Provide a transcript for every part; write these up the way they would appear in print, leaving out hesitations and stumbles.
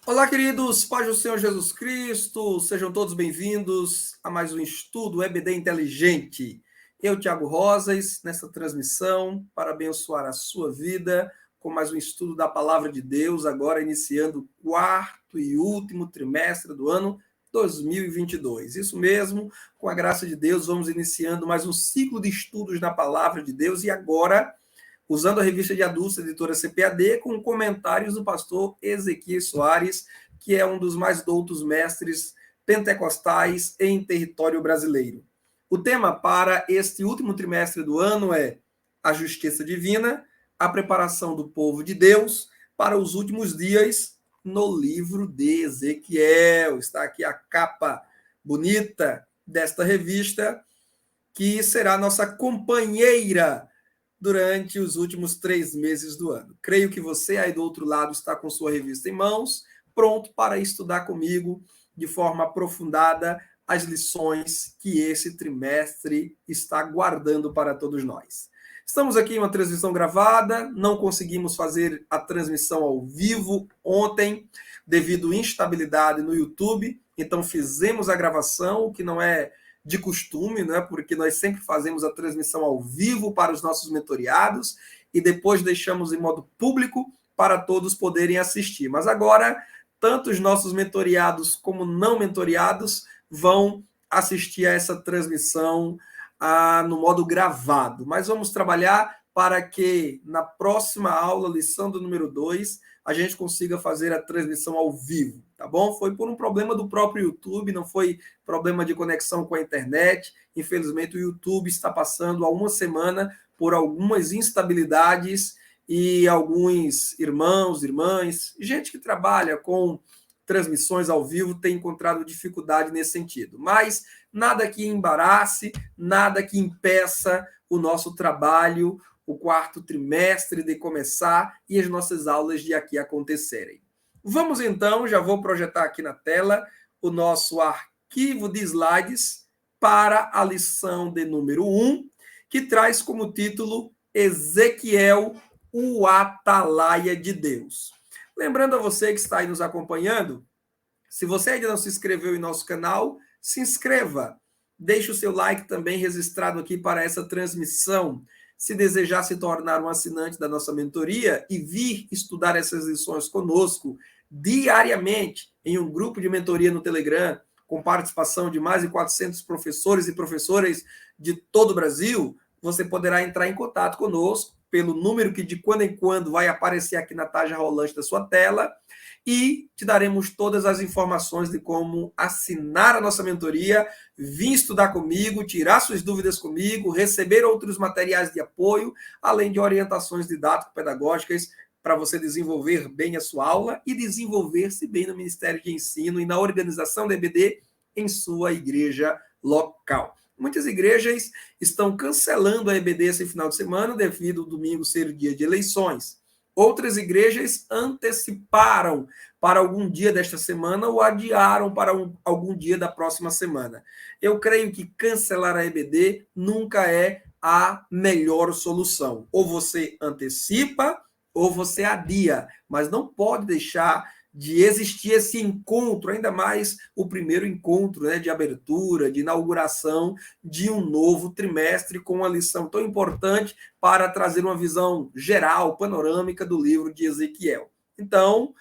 Olá, queridos, paz do Senhor Jesus Cristo, sejam todos bem-vindos a mais um estudo EBD Inteligente. Eu, Tiago Rosas, nessa transmissão para abençoar a sua vida com mais um estudo da Palavra de Deus, agora iniciando o quarto e último trimestre do ano 2022. Isso mesmo, com a graça de Deus, vamos iniciando mais um ciclo de estudos na Palavra de Deus e agora usando a revista de adultos, editora CPAD, com comentários do pastor Ezequiel Soares, que é um dos mais doutos mestres pentecostais em território brasileiro. O tema para este último trimestre do ano é a justiça divina, a preparação do povo de Deus para os últimos dias no livro de Ezequiel. Está aqui a capa bonita desta revista, que será nossa companheira durante os últimos 3 meses do ano. Creio que você aí do outro lado está com sua revista em mãos, pronto para estudar comigo de forma aprofundada as lições que esse trimestre está guardando para todos nós. Estamos aqui em uma transmissão gravada, não conseguimos fazer a transmissão ao vivo ontem, devido à instabilidade no YouTube, então fizemos a gravação, o que não é de costume, né? Porque nós sempre fazemos a transmissão ao vivo para os nossos mentoriados e depois deixamos em modo público para todos poderem assistir. Mas agora, tanto os nossos mentoriados como não mentoriados vão assistir a essa transmissão no modo gravado. Mas vamos trabalhar para que na próxima aula, lição do número 2, a gente consiga fazer a transmissão ao vivo, tá bom? Foi por um problema do próprio YouTube, não foi problema de conexão com a internet. Infelizmente, o YouTube está passando há uma semana por algumas instabilidades e alguns irmãos, irmãs, gente que trabalha com transmissões ao vivo tem encontrado dificuldade nesse sentido. Mas nada que embarace, nada que impeça o nosso trabalho, o quarto trimestre de começar e as nossas aulas de aqui acontecerem. Vamos então, já vou projetar aqui na tela o nosso arquivo de slides para a lição de número 1, que traz como título Ezequiel, o Atalaia de Deus. Lembrando a você que está aí nos acompanhando, se você ainda não se inscreveu em nosso canal, se inscreva. Deixe o seu like também registrado aqui para essa transmissão. Se desejar se tornar um assinante da nossa mentoria e vir estudar essas lições conosco diariamente em um grupo de mentoria no Telegram, com participação de mais de 400 professores e professoras de todo o Brasil, você poderá entrar em contato conosco pelo número que de quando em quando vai aparecer aqui na tarja rolante da sua tela e te daremos todas as informações de como assinar a nossa mentoria, vir estudar comigo, tirar suas dúvidas comigo, receber outros materiais de apoio, além de orientações didático-pedagógicas para você desenvolver bem a sua aula e desenvolver-se bem no Ministério de Ensino e na organização da EBD em sua igreja local. Muitas igrejas estão cancelando a EBD esse final de semana devido ao domingo ser o dia de eleições. Outras igrejas anteciparam para algum dia desta semana ou adiaram para algum dia da próxima semana. Eu creio que cancelar a EBD nunca é a melhor solução. Ou você antecipa ou você adia, mas não pode deixar de existir esse encontro, ainda mais o primeiro encontro, né, de abertura, de inauguração de um novo trimestre com uma lição tão importante para trazer uma visão geral, panorâmica do livro de Ezequiel. Então,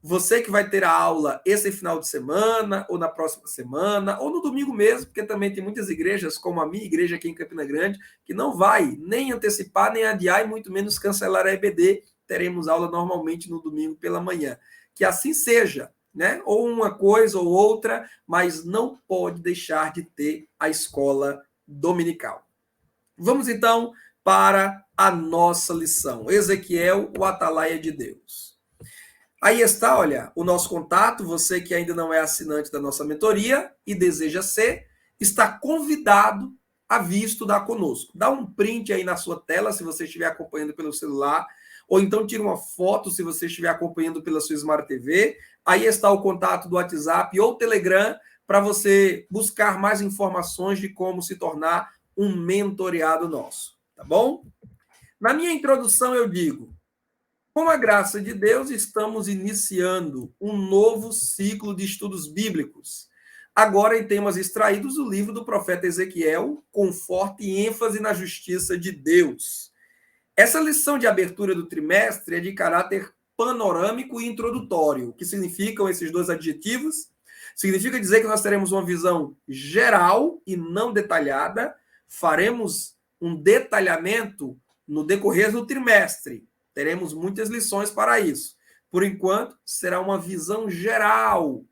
você que vai ter a aula esse final de semana, ou na próxima semana, ou no domingo mesmo, porque também tem muitas igrejas, como a minha igreja aqui em Campina Grande, que não vai nem antecipar, nem adiar, e muito menos cancelar a EBD. Teremos aula normalmente no domingo pela manhã. Que assim seja, né? Ou uma coisa ou outra, mas não pode deixar de ter a escola dominical. Vamos então para a nossa lição. Ezequiel, o Atalaia de Deus. Aí está, olha, o nosso contato. Você que ainda não é assinante da nossa mentoria e deseja ser, está convidado a vir estudar conosco. Dá um print aí na sua tela, se você estiver acompanhando pelo celular, ou então tira uma foto se você estiver acompanhando pela sua Smart TV. Aí está o contato do WhatsApp ou Telegram para você buscar mais informações de como se tornar um mentoreado nosso, tá bom? Na minha introdução eu digo, Com a graça de Deus, estamos iniciando um novo ciclo de estudos bíblicos, agora em temas extraídos do livro do profeta Ezequiel, com forte ênfase na justiça de Deus. Essa lição de abertura do trimestre é de caráter panorâmico e introdutório. O que significam esses dois adjetivos? Significa dizer que nós teremos uma visão geral e não detalhada, faremos um detalhamento no decorrer do trimestre. Teremos muitas lições para isso. Por enquanto, será uma visão geral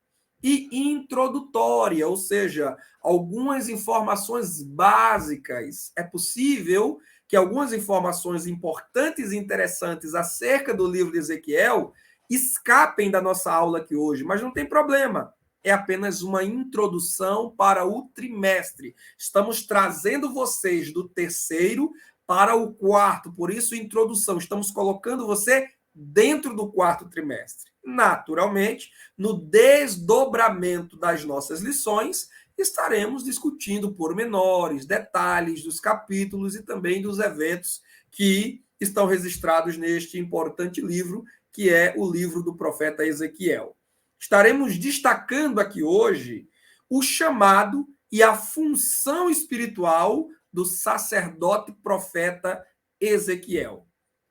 e introdutória, ou seja, algumas informações básicas. É possível que algumas informações importantes e interessantes acerca do livro de Ezequiel escapem da nossa aula aqui hoje, mas não tem problema. É apenas uma introdução para o trimestre. Estamos trazendo vocês do terceiro para o quarto, por isso, introdução. Estamos colocando você dentro do quarto trimestre. Naturalmente, no desdobramento das nossas lições, estaremos discutindo pormenores, detalhes dos capítulos e também dos eventos que estão registrados neste importante livro, que é o livro do profeta Ezequiel. Estaremos destacando aqui hoje o chamado e a função espiritual do sacerdote profeta Ezequiel.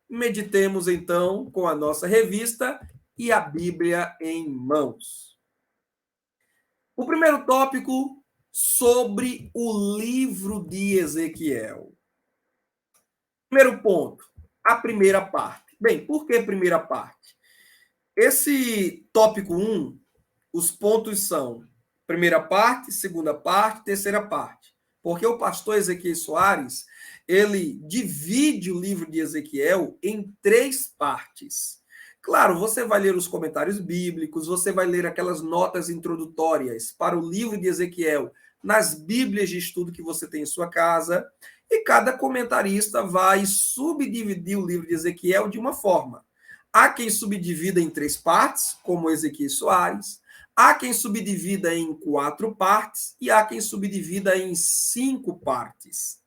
Meditemos, então, com a nossa revista e a Bíblia em mãos. O primeiro tópico sobre o livro de Ezequiel. Primeiro ponto, a primeira parte. Bem, por que primeira parte? Esse tópico 1, os pontos são primeira parte, segunda parte, terceira parte. Porque o pastor Ezequiel Soares, ele divide o livro de Ezequiel em 3 partes. Claro, você vai ler os comentários bíblicos, você vai ler aquelas notas introdutórias para o livro de Ezequiel nas bíblias de estudo que você tem em sua casa, e cada comentarista vai subdividir o livro de Ezequiel de uma forma. Há quem subdivida em 3 partes, como Ezequiel Soares, há quem subdivida em 4 partes e há quem subdivida em 5 partes.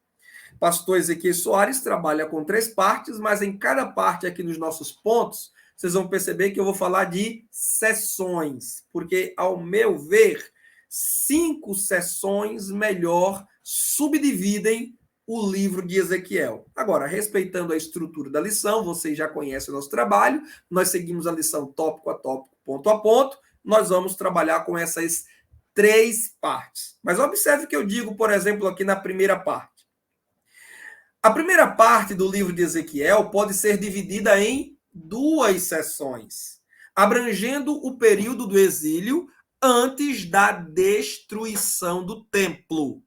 Pastor Ezequiel Soares trabalha com 3 partes, mas em cada parte aqui nos nossos pontos, vocês vão perceber que eu vou falar de sessões, porque, ao meu ver, 5 sessões melhor subdividem o livro de Ezequiel. Agora, respeitando a estrutura da lição, vocês já conhecem o nosso trabalho, nós seguimos a lição tópico a tópico, ponto a ponto, nós vamos trabalhar com essas 3 partes. Mas observe que eu digo, por exemplo, aqui na primeira parte. A primeira parte do livro de Ezequiel pode ser dividida em 2 sessões, abrangendo o período do exílio antes da destruição do templo.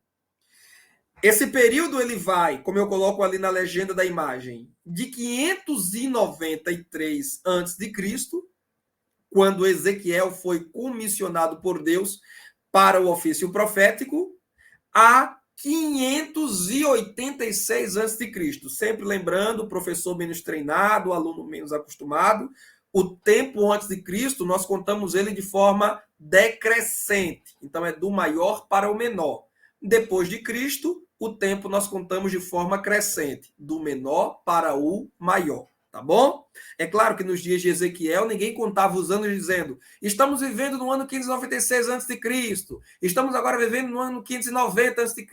Esse período ele vai, como eu coloco ali na legenda da imagem, de 593 a.C., quando Ezequiel foi comissionado por Deus para o ofício profético, a 586 a.C. Sempre lembrando, o professor menos treinado, o aluno menos acostumado, o tempo antes de Cristo, nós contamos ele de forma decrescente. Então, é do maior para o menor. Depois de Cristo, o tempo nós contamos de forma crescente, do menor para o maior. Tá bom? É claro que nos dias de Ezequiel, ninguém contava os anos dizendo estamos vivendo no ano 596 a.C., estamos agora vivendo no ano 590 a.C.,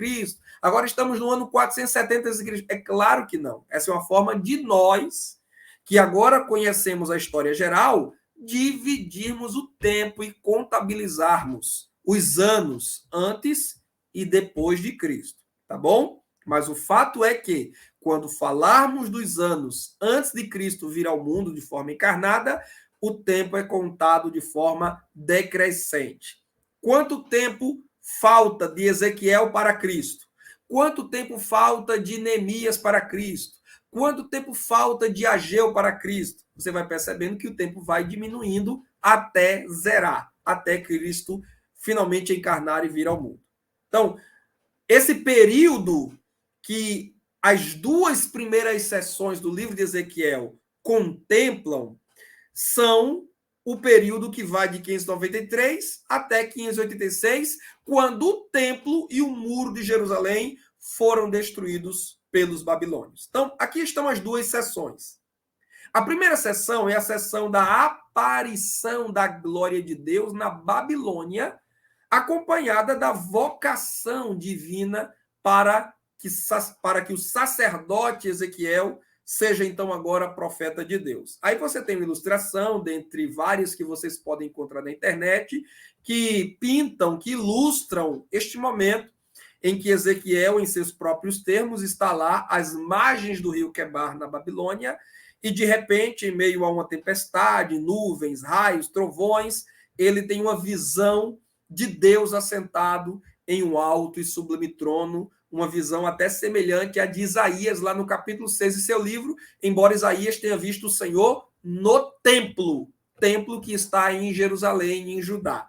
agora estamos no ano 470 a.C. É claro que não. Essa é uma forma de nós, que agora conhecemos a história geral, dividirmos o tempo e contabilizarmos os anos antes e depois de Cristo. Tá bom? Mas o fato é que, quando falarmos dos anos antes de Cristo vir ao mundo de forma encarnada, o tempo é contado de forma decrescente. Quanto tempo falta de Ezequiel para Cristo? Quanto tempo falta de Neemias para Cristo? Quanto tempo falta de Ageu para Cristo? Você vai percebendo que o tempo vai diminuindo até zerar, até Cristo finalmente encarnar e vir ao mundo. Então, esse período que as 2 primeiras sessões do livro de Ezequiel contemplam são o período que vai de 593 até 586, quando o templo e o muro de Jerusalém foram destruídos pelos babilônios. Então, aqui estão as 2 sessões. A primeira sessão é a sessão da aparição da glória de Deus na Babilônia, acompanhada da vocação divina para que o sacerdote Ezequiel seja, então, agora profeta de Deus. Aí você tem uma ilustração, dentre várias que vocês podem encontrar na internet, que pintam, que ilustram este momento em que Ezequiel, em seus próprios termos, está lá às margens do rio Quebar, na Babilônia, e, de repente, em meio a uma tempestade, nuvens, raios, trovões, ele tem uma visão de Deus assentado em um alto e sublime trono, uma visão até semelhante à de Isaías, lá no capítulo 6 de seu livro, embora Isaías tenha visto o Senhor no templo que está em Jerusalém, em Judá.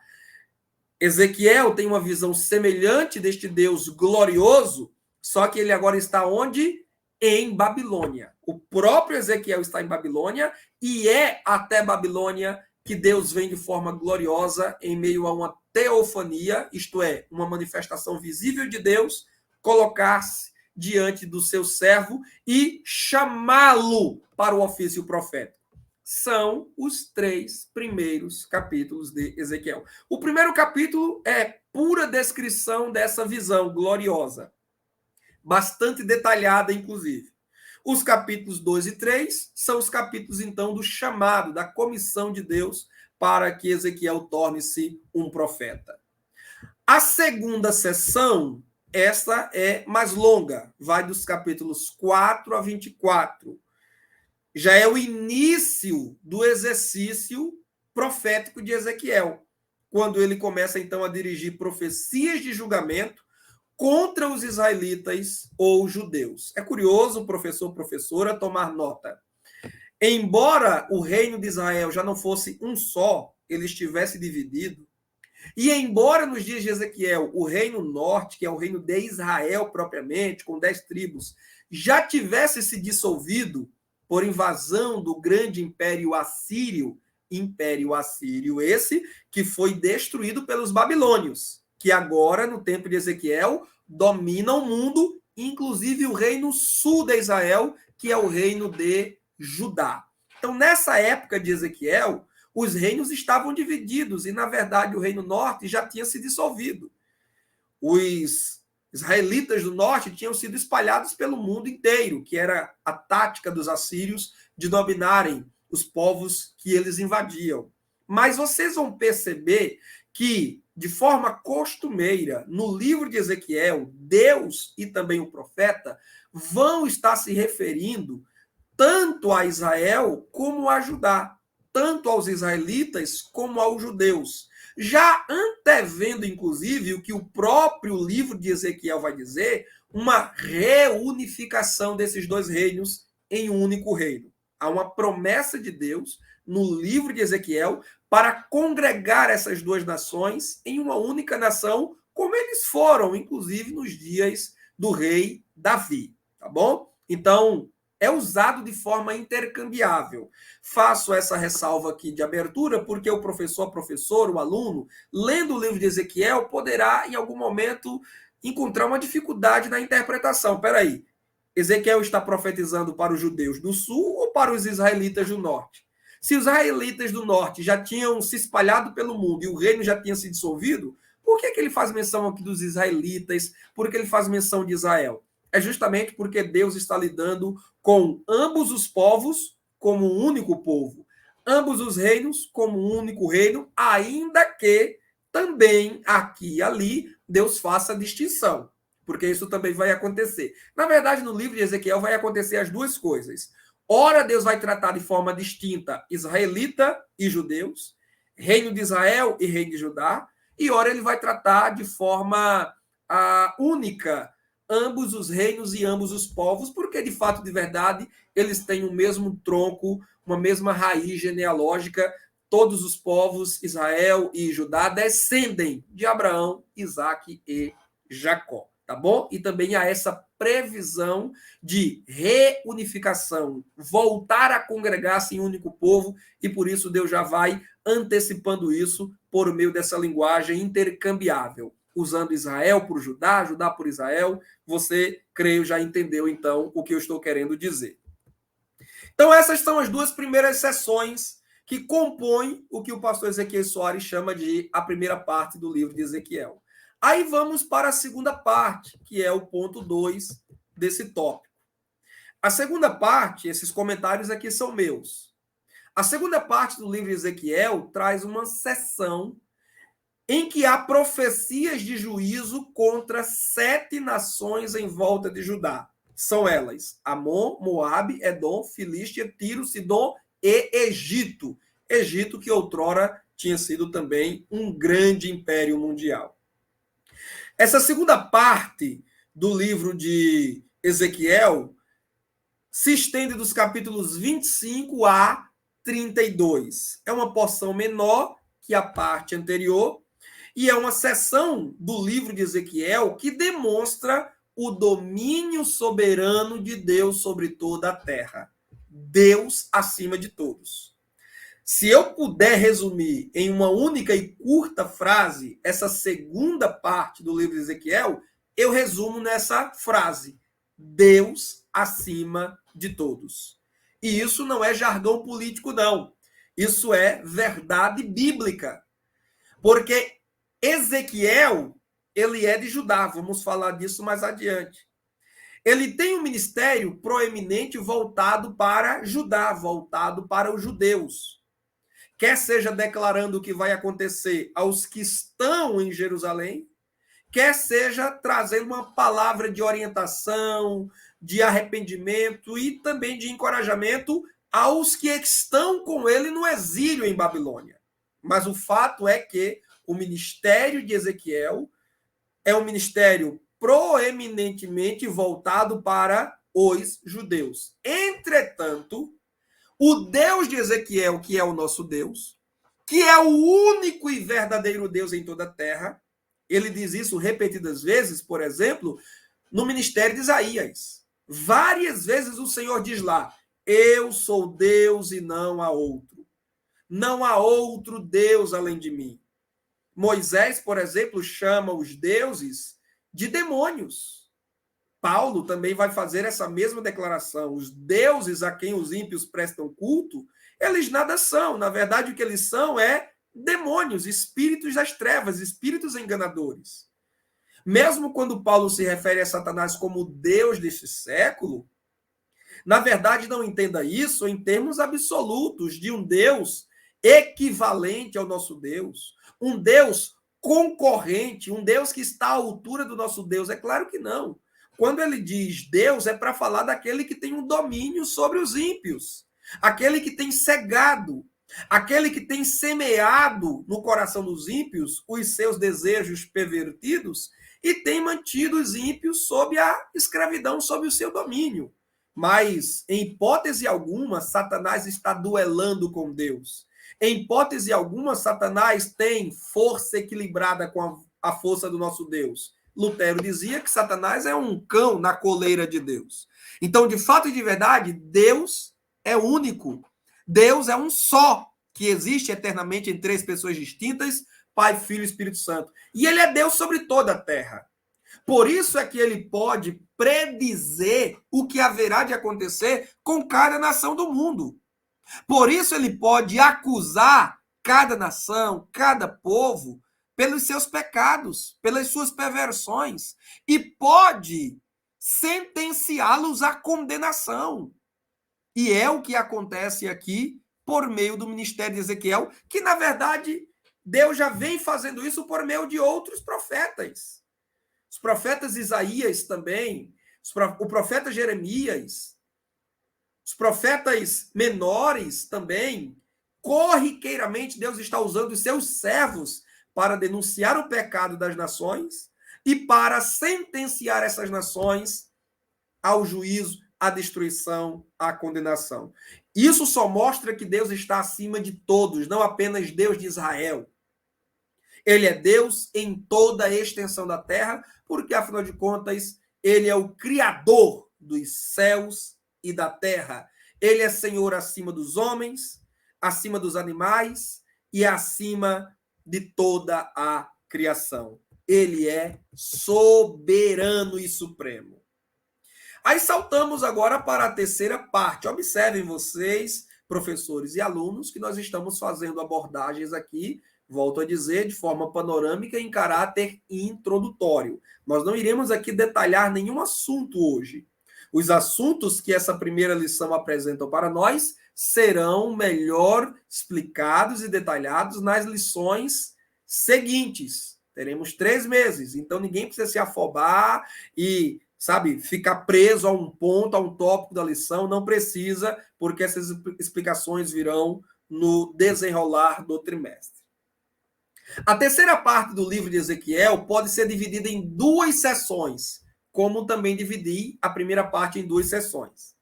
Ezequiel tem uma visão semelhante deste Deus glorioso, só que ele agora está onde? Em Babilônia. O próprio Ezequiel está em Babilônia e é até Babilônia que Deus vem de forma gloriosa em meio a uma teofania, isto é, uma manifestação visível de Deus, colocar-se diante do seu servo e chamá-lo para o ofício profético. São os 3 primeiros capítulos de Ezequiel. O primeiro capítulo é pura descrição dessa visão gloriosa, bastante detalhada, inclusive. Os capítulos 2 e 3 são os capítulos, então, do chamado, da comissão de Deus para que Ezequiel torne-se um profeta. A segunda sessão, essa é mais longa, vai dos capítulos 4 a 24. Já é o início do exercício profético de Ezequiel, quando ele começa, então, a dirigir profecias de julgamento contra os israelitas ou judeus. É curioso, professor, professora, tomar nota. Embora o reino de Israel já não fosse um só, ele estivesse dividido, e embora nos dias de Ezequiel o reino norte, que é o reino de Israel propriamente, com 10 tribos, já tivesse se dissolvido por invasão do grande império assírio esse que foi destruído pelos babilônios, que agora, no tempo de Ezequiel, domina o mundo, inclusive o reino sul de Israel, que é o reino de Judá. Então, nessa época de Ezequiel, os reinos estavam divididos e, na verdade, o reino norte já tinha se dissolvido. Os israelitas do norte tinham sido espalhados pelo mundo inteiro, que era a tática dos assírios de dominarem os povos que eles invadiam. Mas vocês vão perceber que, de forma costumeira, no livro de Ezequiel, Deus e também o profeta vão estar se referindo tanto a Israel como a Judá, tanto aos israelitas como aos judeus, já antevendo, inclusive, o que o próprio livro de Ezequiel vai dizer, uma reunificação desses dois reinos em um único reino. Há uma promessa de Deus no livro de Ezequiel para congregar essas duas nações em uma única nação, como eles foram, inclusive, nos dias do rei Davi, tá bom? Então, é usado de forma intercambiável. Faço essa ressalva aqui de abertura porque o professor, o aluno, lendo o livro de Ezequiel, poderá, em algum momento, encontrar uma dificuldade na interpretação. Espera aí, Ezequiel está profetizando para os judeus do sul ou para os israelitas do norte? Se os israelitas do norte já tinham se espalhado pelo mundo e o reino já tinha se dissolvido, por que ele faz menção aqui dos israelitas? Por que ele faz menção de Israel? É justamente porque Deus está lidando com ambos os povos como um único povo, ambos os reinos como um único reino, ainda que também aqui e ali Deus faça distinção, porque isso também vai acontecer. Na verdade, no livro de Ezequiel vai acontecer as duas coisas. Ora, Deus vai tratar de forma distinta israelita e judeus, reino de Israel e reino de Judá, e ora ele vai tratar de forma única ambos os reinos e ambos os povos, porque de fato, de verdade, eles têm o mesmo tronco, uma mesma raiz genealógica. Todos os povos, Israel e Judá, descendem de Abraão, Isaque e Jacó, tá bom? E também há essa previsão de reunificação, voltar a congregar-se em um único povo, e por isso Deus já vai antecipando isso por meio dessa linguagem intercambiável, usando Israel por Judá, Judá por Israel. Você, creio, já entendeu, então, o que eu estou querendo dizer. Então, essas são as duas primeiras sessões que compõem o que o pastor Ezequiel Soares chama de a primeira parte do livro de Ezequiel. Aí vamos para a segunda parte, que é o ponto 2 desse tópico. A segunda parte, esses comentários aqui são meus. A segunda parte do livro de Ezequiel traz uma sessão em que há profecias de juízo contra 7 nações em volta de Judá. São elas: Amon, Moabe, Edom, Filístia, Tiro, Sidom e Egito. Egito que outrora tinha sido também um grande império mundial. Essa segunda parte do livro de Ezequiel se estende dos capítulos 25 a 32. É uma porção menor que a parte anterior e é uma seção do livro de Ezequiel que demonstra o domínio soberano de Deus sobre toda a terra. Deus acima de todos. Se eu puder resumir em uma única e curta frase essa segunda parte do livro de Ezequiel, eu resumo nessa frase: Deus acima de todos. E isso não é jargão político, não. Isso é verdade bíblica. Porque Ezequiel, ele é de Judá, vamos falar disso mais adiante. Ele tem um ministério proeminente voltado para Judá, voltado para os judeus. Quer seja declarando o que vai acontecer aos que estão em Jerusalém, quer seja trazendo uma palavra de orientação, de arrependimento e também de encorajamento aos que estão com ele no exílio em Babilônia. Mas o fato é que o ministério de Ezequiel é um ministério proeminentemente voltado para os judeus. Entretanto, o Deus de Ezequiel, que é o nosso Deus, que é o único e verdadeiro Deus em toda a terra, ele diz isso repetidas vezes, por exemplo, no ministério de Isaías. Várias vezes o Senhor diz lá: eu sou Deus e não há outro. Não há outro Deus além de mim. Moisés, por exemplo, chama os deuses de demônios. Paulo também vai fazer essa mesma declaração. Os deuses a quem os ímpios prestam culto, eles nada são. Na verdade, o que eles são é demônios, espíritos das trevas, espíritos enganadores. Mesmo quando Paulo se refere a Satanás como Deus deste século, na verdade, não entenda isso em termos absolutos de um Deus equivalente ao nosso Deus, um Deus concorrente, um Deus que está à altura do nosso Deus. É claro que não. Quando ele diz Deus, é para falar daquele que tem um domínio sobre os ímpios, aquele que tem cegado, aquele que tem semeado no coração dos ímpios os seus desejos pervertidos e tem mantido os ímpios sob a escravidão, sob o seu domínio. Mas, em hipótese alguma, Satanás está duelando com Deus. Em hipótese alguma, Satanás tem força equilibrada com a força do nosso Deus. Lutero dizia que Satanás é um cão na coleira de Deus. Então, de fato e de verdade, Deus é único. Deus é um só, que existe eternamente em 3 pessoas distintas, Pai, Filho e Espírito Santo. E ele é Deus sobre toda a terra. Por isso é que ele pode predizer o que haverá de acontecer com cada nação do mundo. Por isso ele pode acusar cada nação, cada povo, pelos seus pecados, pelas suas perversões, e pode sentenciá-los à condenação. E é o que acontece aqui por meio do ministério de Ezequiel, que, na verdade, Deus já vem fazendo isso por meio de outros profetas. Os profetas Isaías também, o profeta Jeremias, os profetas menores também, corriqueiramente Deus está usando os seus servos para denunciar o pecado das nações e para sentenciar essas nações ao juízo, à destruição, à condenação. Isso só mostra que Deus está acima de todos, não apenas Deus de Israel. Ele é Deus em toda a extensão da terra, porque, afinal de contas, ele é o Criador dos céus e da terra. Ele é Senhor acima dos homens, acima dos animais e acima de toda a criação. Ele é soberano e supremo. Aí saltamos agora para a terceira parte. Observem vocês, professores e alunos, que nós estamos fazendo abordagens aqui, volto a dizer, de forma panorâmica em caráter introdutório. Nós não iremos aqui detalhar nenhum assunto hoje. Os assuntos que essa primeira lição apresenta para nós serão melhor explicados e detalhados nas lições seguintes. Teremos 3 meses, então ninguém precisa se afobar e, sabe, ficar preso a um ponto, a um tópico da lição. Não precisa, porque essas explicações virão no desenrolar do trimestre. A terceira parte do livro de Ezequiel pode ser dividida em 2 sessões, como também dividi a primeira parte em 2 sessões.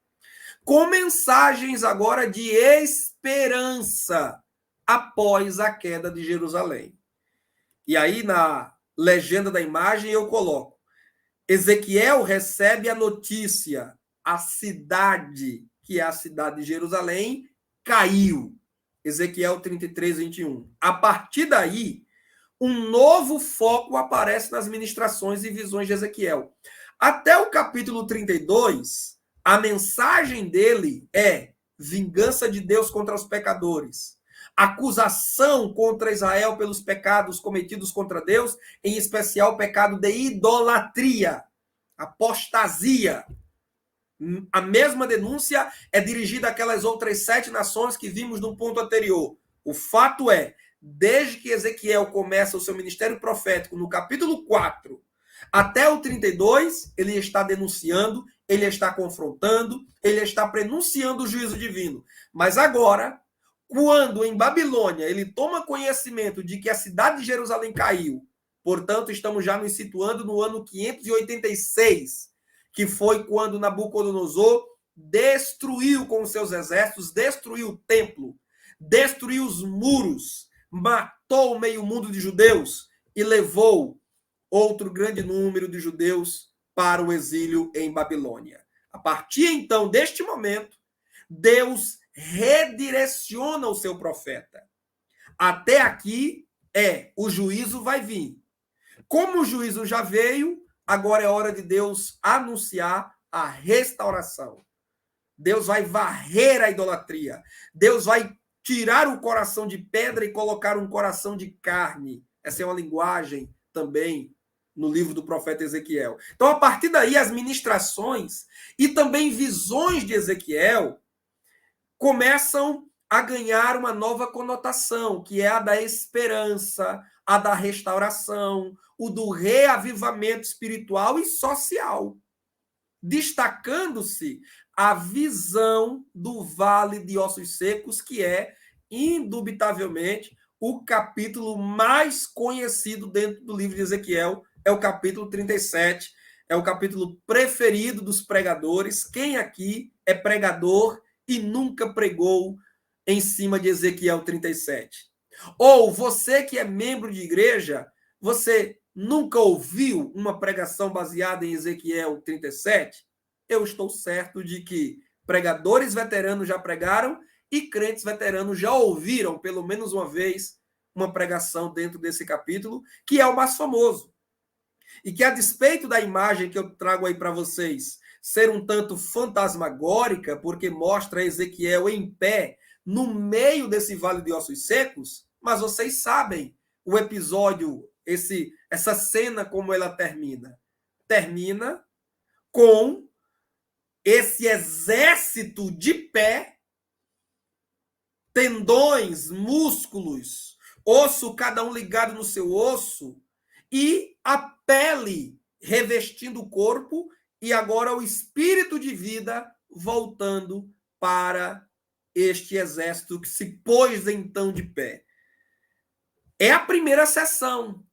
Com mensagens agora de esperança após a queda de Jerusalém. E aí, na legenda da imagem, eu coloco: Ezequiel recebe a notícia, a cidade, que é a cidade de Jerusalém, caiu. Ezequiel 33, 21. A partir daí, um novo foco aparece nas ministrações e visões de Ezequiel. Até o capítulo 32, a mensagem dele é vingança de Deus contra os pecadores, acusação contra Israel pelos pecados cometidos contra Deus, em especial o pecado de idolatria, apostasia. A mesma denúncia é dirigida àquelas outras 7 nações que vimos no ponto anterior. O fato é, desde que Ezequiel começa o seu ministério profético, no capítulo 4 até o 32, ele está denunciando, ele está confrontando, ele está prenunciando o juízo divino. Mas agora, quando em Babilônia ele toma conhecimento de que a cidade de Jerusalém caiu, portanto, estamos já nos situando no ano 586, que foi quando Nabucodonosor destruiu com seus exércitos, destruiu o templo, destruiu os muros, matou o meio mundo de judeus e levou outro grande número de judeus para o exílio em Babilônia. A partir, então, deste momento, Deus redireciona o seu profeta. Até aqui o juízo vai vir. Como o juízo já veio, agora é hora de Deus anunciar a restauração. Deus vai varrer a idolatria. Deus vai tirar o coração de pedra e colocar um coração de carne. Essa é uma linguagem também no livro do profeta Ezequiel. Então, a partir daí, as ministrações e também visões de Ezequiel começam a ganhar uma nova conotação, que é a da esperança, a da restauração, o do reavivamento espiritual e social, destacando-se a visão do Vale de Ossos Secos, que é, indubitavelmente, o capítulo mais conhecido dentro do livro de Ezequiel, é o capítulo 37, é o capítulo preferido dos pregadores. Quem aqui é pregador e nunca pregou em cima de Ezequiel 37? Ou você que é membro de igreja, você nunca ouviu uma pregação baseada em Ezequiel 37? Eu estou certo de que pregadores veteranos já pregaram e crentes veteranos já ouviram, pelo menos uma vez, uma pregação dentro desse capítulo, que é o mais famoso. E que, a despeito da imagem que eu trago aí para vocês ser um tanto fantasmagórica, porque mostra Ezequiel em pé no meio desse vale de ossos secos, mas vocês sabem o episódio, essa cena, como ela termina. Termina com esse exército de pé, tendões, músculos, osso, cada um ligado no seu osso, e a pele revestindo o corpo, e agora o espírito de vida voltando para este exército que se pôs então de pé. É a primeira sessão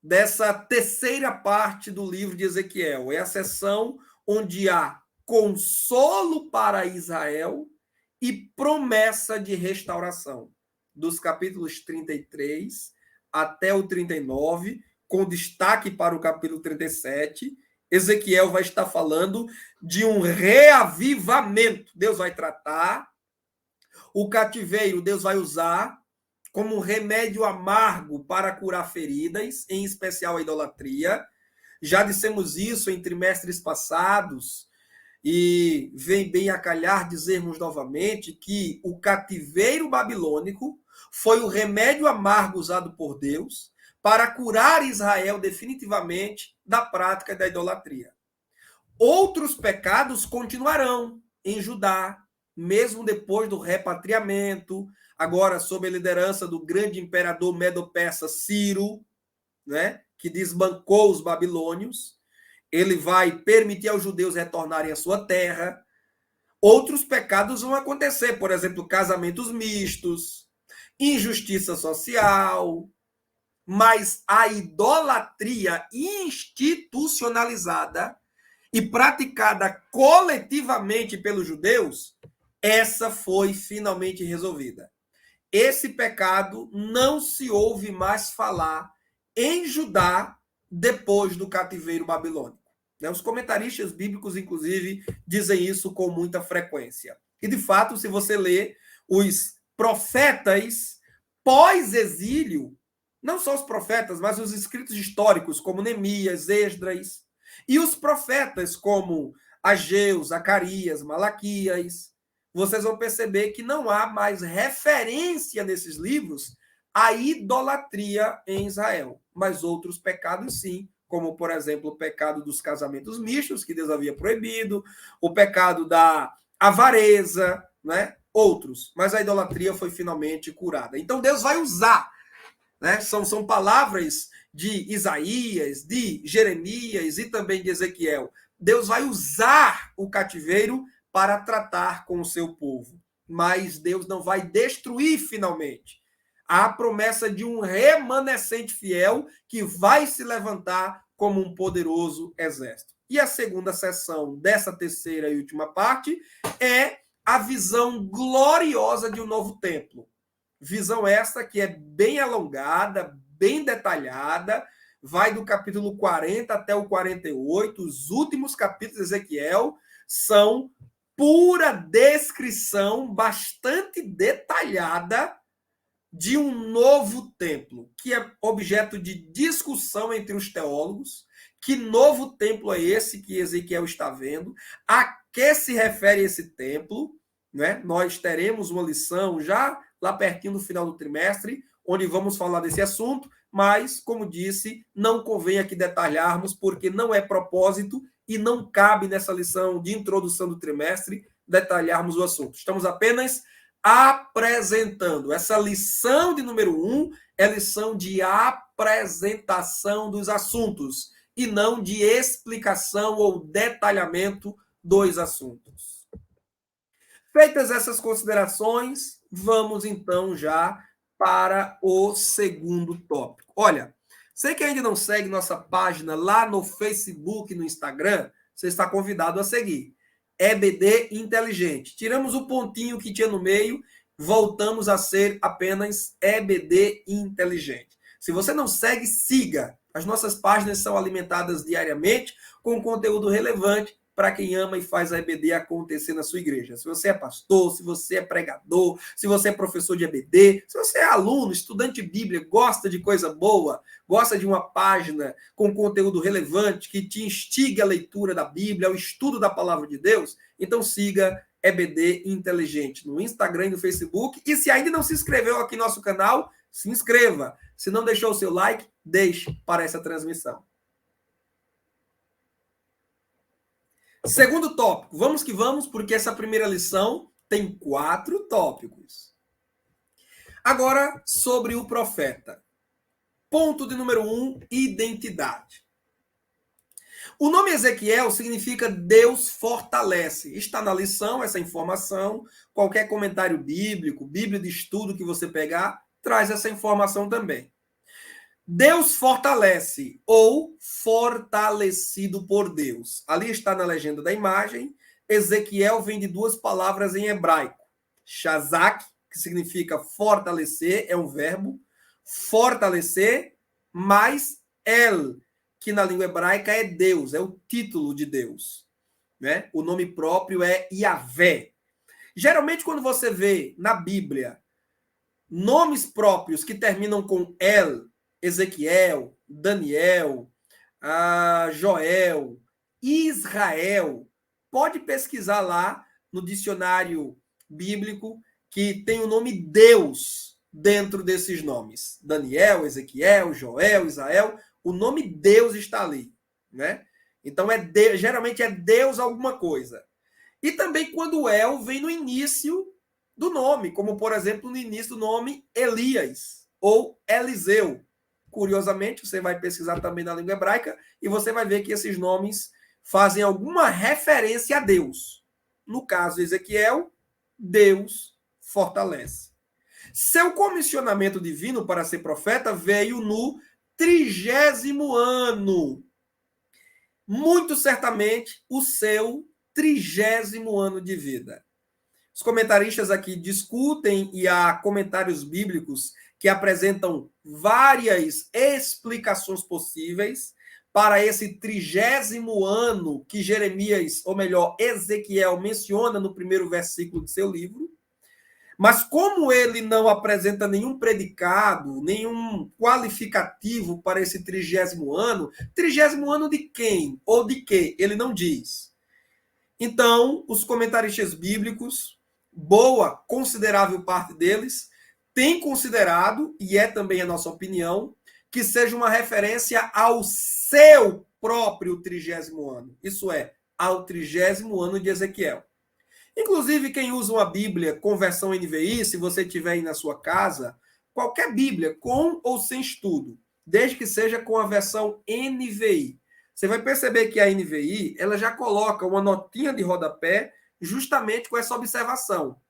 dessa terceira parte do livro de Ezequiel. É a sessão onde há consolo para Israel e promessa de restauração. Dos capítulos 33 até o 39, com destaque para o capítulo 37, Ezequiel vai estar falando de um reavivamento. Deus vai tratar o cativeiro, Deus vai usar como um remédio amargo para curar feridas, em especial a idolatria. Já dissemos isso em trimestres passados, e vem bem a calhar dizermos novamente que o cativeiro babilônico foi o remédio amargo usado por Deus para curar Israel definitivamente da prática da idolatria. Outros pecados continuarão em Judá, mesmo depois do repatriamento, agora sob a liderança do grande imperador medo-persa Ciro, né, que desbancou os babilônios. Ele vai permitir aos judeus retornarem à sua terra. Outros pecados vão acontecer, por exemplo, casamentos mistos, injustiça social, mas a idolatria institucionalizada e praticada coletivamente pelos judeus, essa foi finalmente resolvida. Esse pecado não se ouve mais falar em Judá depois do cativeiro babilônico. Os comentaristas bíblicos, inclusive, dizem isso com muita frequência. E, de fato, se você lê os profetas pós-exílio, não só os profetas, mas os escritos históricos, como Neemias, Esdras, e os profetas como Ageu, Zacarias, Malaquias, vocês vão perceber que não há mais referência nesses livros à idolatria em Israel, mas outros pecados sim, como, por exemplo, o pecado dos casamentos mistos, que Deus havia proibido, o pecado da avareza, né? Outros. Mas a idolatria foi finalmente curada. Então, Deus vai usar, né? São palavras de Isaías, de Jeremias e também de Ezequiel. Deus vai usar o cativeiro para tratar com o seu povo. Mas Deus não vai destruir finalmente. Há a promessa de um remanescente fiel que vai se levantar como um poderoso exército. E a segunda seção dessa terceira e última parte é a visão gloriosa de um novo templo. Visão esta que é bem alongada, bem detalhada, vai do capítulo 40 até o 48. Os últimos capítulos de Ezequiel são pura descrição bastante detalhada de um novo templo, que é objeto de discussão entre os teólogos. Que novo templo é esse que Ezequiel está vendo? A que se refere esse templo? Né? Nós teremos uma lição já lá pertinho do final do trimestre, onde vamos falar desse assunto, mas, como disse, não convém aqui detalharmos, porque não é propósito e não cabe nessa lição de introdução do trimestre detalharmos o assunto. Estamos apenas apresentando. Essa lição de número 1 é lição de apresentação dos assuntos e não de explicação ou detalhamento dos assuntos. Feitas essas considerações, vamos então já para o segundo tópico. Olha, você que ainda não segue nossa página lá no Facebook e no Instagram, você está convidado a seguir. EBD Inteligente. Tiramos o pontinho que tinha no meio, voltamos a ser apenas EBD Inteligente. Se você não segue, siga. As nossas páginas são alimentadas diariamente com conteúdo relevante para quem ama e faz a EBD acontecer na sua igreja. Se você é pastor, se você é pregador, se você é professor de EBD, se você é aluno, estudante de Bíblia, gosta de coisa boa, gosta de uma página com conteúdo relevante que te instiga a leitura da Bíblia, ao estudo da palavra de Deus, então siga EBD Inteligente no Instagram e no Facebook. E se ainda não se inscreveu aqui no nosso canal, se inscreva. Se não deixou o seu like, deixe para essa transmissão. Segundo tópico, vamos que vamos, porque essa primeira lição tem 4 tópicos. Agora, sobre o profeta. Ponto de número 1, identidade. O nome Ezequiel significa Deus fortalece. Está na lição essa informação. Qualquer comentário bíblico, Bíblia de estudo que você pegar, traz essa informação também. Deus fortalece ou fortalecido por Deus. Ali está na legenda da imagem. Ezequiel vem de 2 palavras em hebraico. Shazak, que significa fortalecer, é um verbo. Fortalecer, mais El, que na língua hebraica é Deus, é o título de Deus. Né? O nome próprio é Yahvé. Geralmente, quando você vê na Bíblia nomes próprios que terminam com El, Ezequiel, Daniel, Joel, Israel. Pode pesquisar lá no dicionário bíblico que tem o nome Deus dentro desses nomes. Daniel, Ezequiel, Joel, Israel. O nome Deus está ali, né? Então, geralmente é Deus alguma coisa. E também quando El vem no início do nome, como, por exemplo, no início do nome Elias ou Eliseu. Curiosamente, você vai pesquisar também na língua hebraica e você vai ver que esses nomes fazem alguma referência a Deus. No caso de Ezequiel, Deus fortalece. Seu comissionamento divino para ser profeta veio no 30º ano. Muito certamente o seu 30º ano de vida. Os comentaristas aqui discutem e há comentários bíblicos que apresentam várias explicações possíveis para esse 30º ano que Jeremias, ou melhor, Ezequiel menciona no primeiro versículo de seu livro. Mas como ele não apresenta nenhum predicado, nenhum qualificativo para esse 30º ano de quem ou de quê? Ele não diz. Então, os comentaristas bíblicos, boa, considerável parte deles, tem considerado, e é também a nossa opinião, que seja uma referência ao seu próprio 30º ano. Isso é, ao 30º ano de Ezequiel. Inclusive, quem usa uma Bíblia com versão NVI, se você tiver aí na sua casa, qualquer Bíblia, com ou sem estudo, desde que seja com a versão NVI, você vai perceber que a NVI ela já coloca uma notinha de rodapé justamente com essa observação,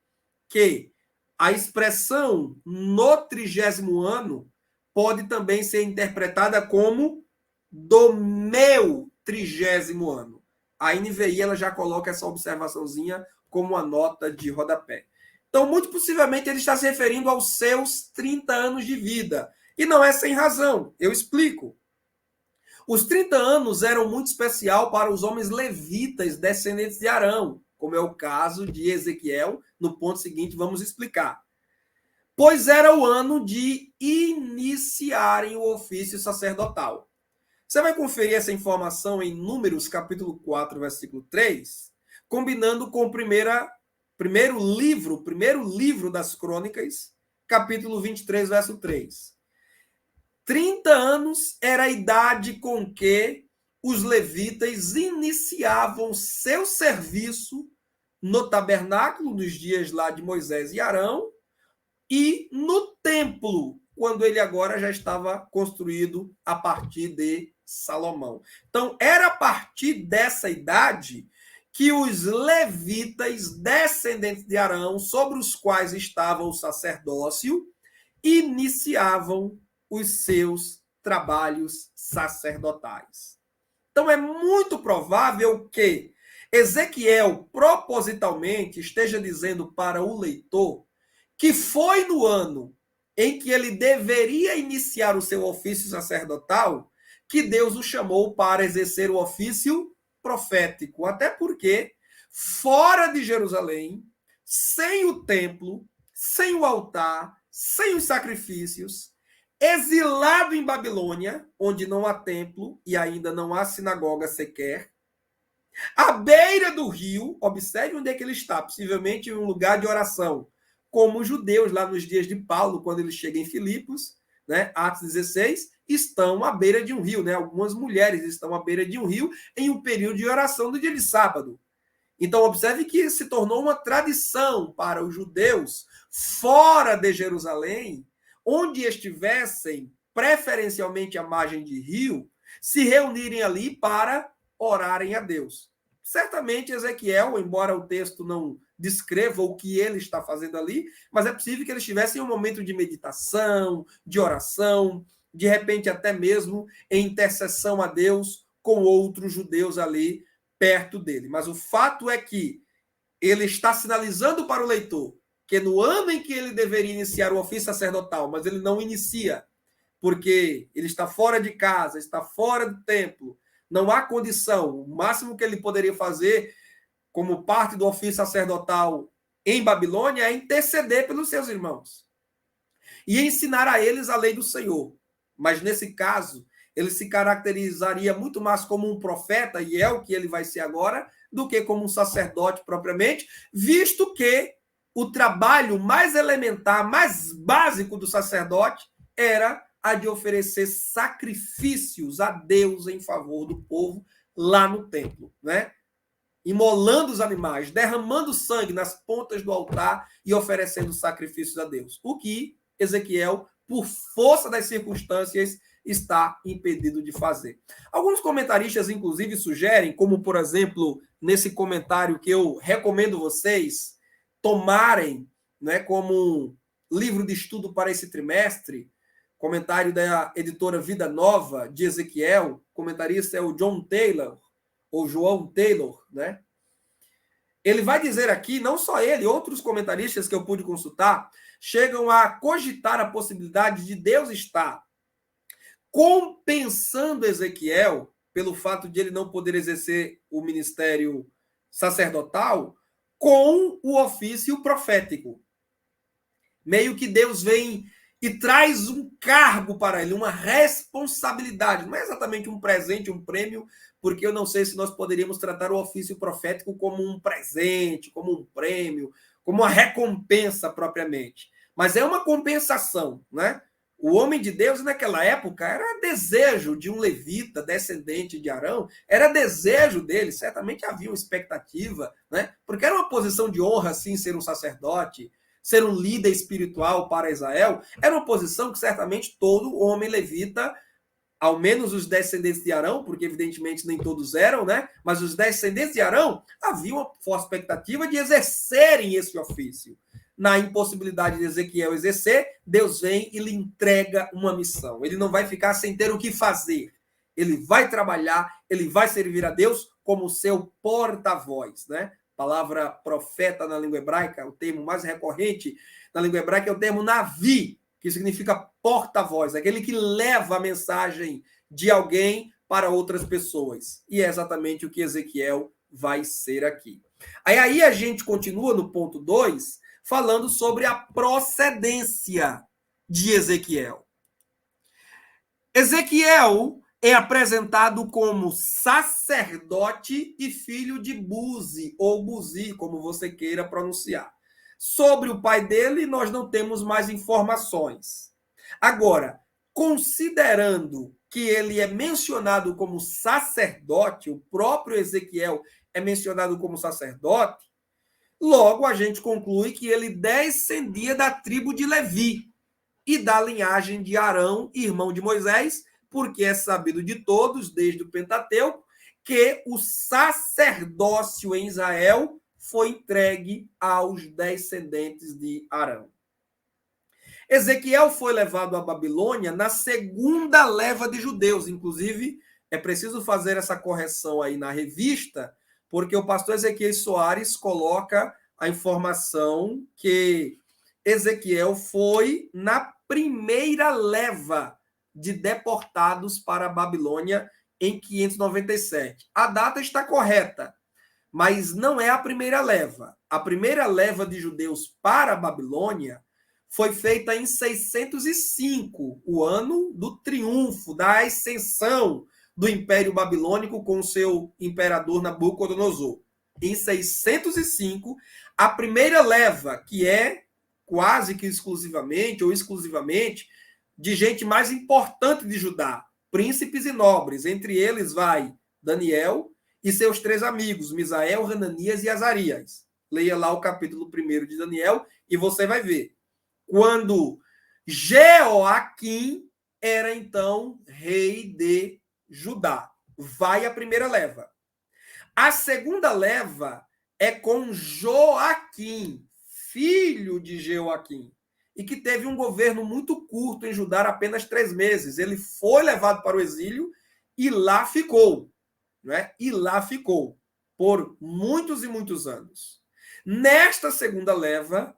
que a expressão no 30º ano pode também ser interpretada como do meu 30º ano. A NVI ela já coloca essa observaçãozinha como uma nota de rodapé. Então, muito possivelmente, ele está se referindo aos seus 30 anos de vida. E não é sem razão. Eu explico. Os 30 anos eram muito especial para os homens levitas descendentes de Arão, como é o caso de Ezequiel. No ponto seguinte, vamos explicar. Pois era o ano de iniciarem o ofício sacerdotal. Você vai conferir essa informação em Números, capítulo 4, versículo 3, combinando com o primeiro livro das Crônicas, capítulo 23, verso 3. 30 anos era a idade com que os levitas iniciavam seu serviço no tabernáculo, nos dias lá de Moisés e Arão, e no templo, quando ele agora já estava construído a partir de Salomão. Então, era a partir dessa idade que os levitas, descendentes de Arão, sobre os quais estava o sacerdócio, iniciavam os seus trabalhos sacerdotais. Então, é muito provável que Ezequiel propositalmente esteja dizendo para o leitor que foi no ano em que ele deveria iniciar o seu ofício sacerdotal que Deus o chamou para exercer o ofício profético. Até porque, fora de Jerusalém, sem o templo, sem o altar, sem os sacrifícios, exilado em Babilônia, onde não há templo e ainda não há sinagoga sequer, à beira do rio, observe onde é que ele está, possivelmente em um lugar de oração, como os judeus lá nos dias de Paulo, quando ele chega em Filipos, né, Atos 16, estão à beira de um rio, né? Algumas mulheres estão à beira de um rio em um período de oração do dia de sábado. Então, observe que se tornou uma tradição para os judeus fora de Jerusalém, onde estivessem preferencialmente à margem de rio, se reunirem ali para orarem a Deus. Certamente Ezequiel, embora o texto não descreva o que ele está fazendo ali, mas é possível que ele estivesse em um momento de meditação, de oração, de repente até mesmo em intercessão a Deus com outros judeus ali perto dele. Mas o fato é que ele está sinalizando para o leitor que no ano em que ele deveria iniciar o ofício sacerdotal, mas ele não inicia, porque ele está fora de casa, está fora do templo, não há condição. O máximo que ele poderia fazer como parte do ofício sacerdotal em Babilônia é interceder pelos seus irmãos e ensinar a eles a lei do Senhor. Mas, nesse caso, Ele se caracterizaria muito mais como um profeta, e é o que ele vai ser agora, do que como um sacerdote propriamente, visto que o trabalho mais elementar, mais básico do sacerdote era a de oferecer sacrifícios a Deus em favor do povo lá no templo, né? Imolando os animais, derramando sangue nas pontas do altar e oferecendo sacrifícios a Deus. O que Ezequiel, por força das circunstâncias, está impedido de fazer. Alguns comentaristas, inclusive, sugerem, como, por exemplo, nesse comentário que eu recomendo vocês tomarem, né, como livro de estudo para esse trimestre, comentário da editora Vida Nova, de Ezequiel, o comentarista é o John Taylor, ou João Taylor, né? Ele vai dizer aqui, não só ele, outros comentaristas que eu pude consultar, chegam a cogitar a possibilidade de Deus estar compensando Ezequiel pelo fato de ele não poder exercer o ministério sacerdotal com o ofício profético. Meio que Deus vem e traz um cargo para ele, uma responsabilidade. Não é exatamente um presente, um prêmio, porque eu não sei se nós poderíamos tratar o ofício profético como um presente, como um prêmio, como uma recompensa propriamente. Mas é uma compensação, né? O homem de Deus, naquela época, era desejo de um levita, descendente de Arão, era desejo dele, certamente havia uma expectativa, né? Porque era uma posição de honra, assim, ser um sacerdote, ser um líder espiritual para Israel, era uma posição que certamente todo homem levita, ao menos os descendentes de Arão, porque evidentemente nem todos eram, né? Mas os descendentes de Arão havia uma forte expectativa de exercerem esse ofício. Na impossibilidade de Ezequiel exercer, Deus vem e lhe entrega uma missão. Ele não vai ficar sem ter o que fazer. Ele vai trabalhar, ele vai servir a Deus como seu porta-voz, né? Palavra profeta na língua hebraica, o termo mais recorrente na língua hebraica é o termo navi, que significa porta-voz, aquele que leva a mensagem de alguém para outras pessoas. E é exatamente o que Ezequiel vai ser aqui. Aí a gente continua no ponto 2, falando sobre a procedência de Ezequiel. Ezequiel é apresentado como sacerdote e filho de Buzi, ou Buzi, como você queira pronunciar. Sobre o pai dele, nós não temos mais informações. Agora, considerando que ele é mencionado como sacerdote, o próprio Ezequiel é mencionado como sacerdote, logo a gente conclui que ele descendia da tribo de Levi e da linhagem de Arão, irmão de Moisés, porque é sabido de todos, desde o Pentateuco, que o sacerdócio em Israel foi entregue aos descendentes de Arão. Ezequiel foi levado à Babilônia na segunda leva de judeus. Inclusive, é preciso fazer essa correção aí na revista, porque o pastor Ezequiel Soares coloca a informação que Ezequiel foi na primeira leva de deportados para a Babilônia em 597. A data está correta, mas não é a primeira leva. A primeira leva de judeus para a Babilônia foi feita em 605, o ano do triunfo, da ascensão do Império Babilônico com seu imperador Nabucodonosor. Em 605, a primeira leva, que é quase que exclusivamente ou exclusivamente de gente mais importante de Judá, príncipes e nobres. Entre eles vai Daniel e seus 3 amigos, Misael, Hananias e Azarias. Leia lá o capítulo 1 de Daniel e você vai ver. Quando Jeoaquim era então rei de Judá. Vai a primeira leva. A segunda leva é com Joaquim, filho de Jeoaquim, e que teve um governo muito curto em Judá, apenas 3 meses. Ele foi levado para o exílio e lá ficou, né? E lá ficou por muitos e muitos anos. Nesta segunda leva,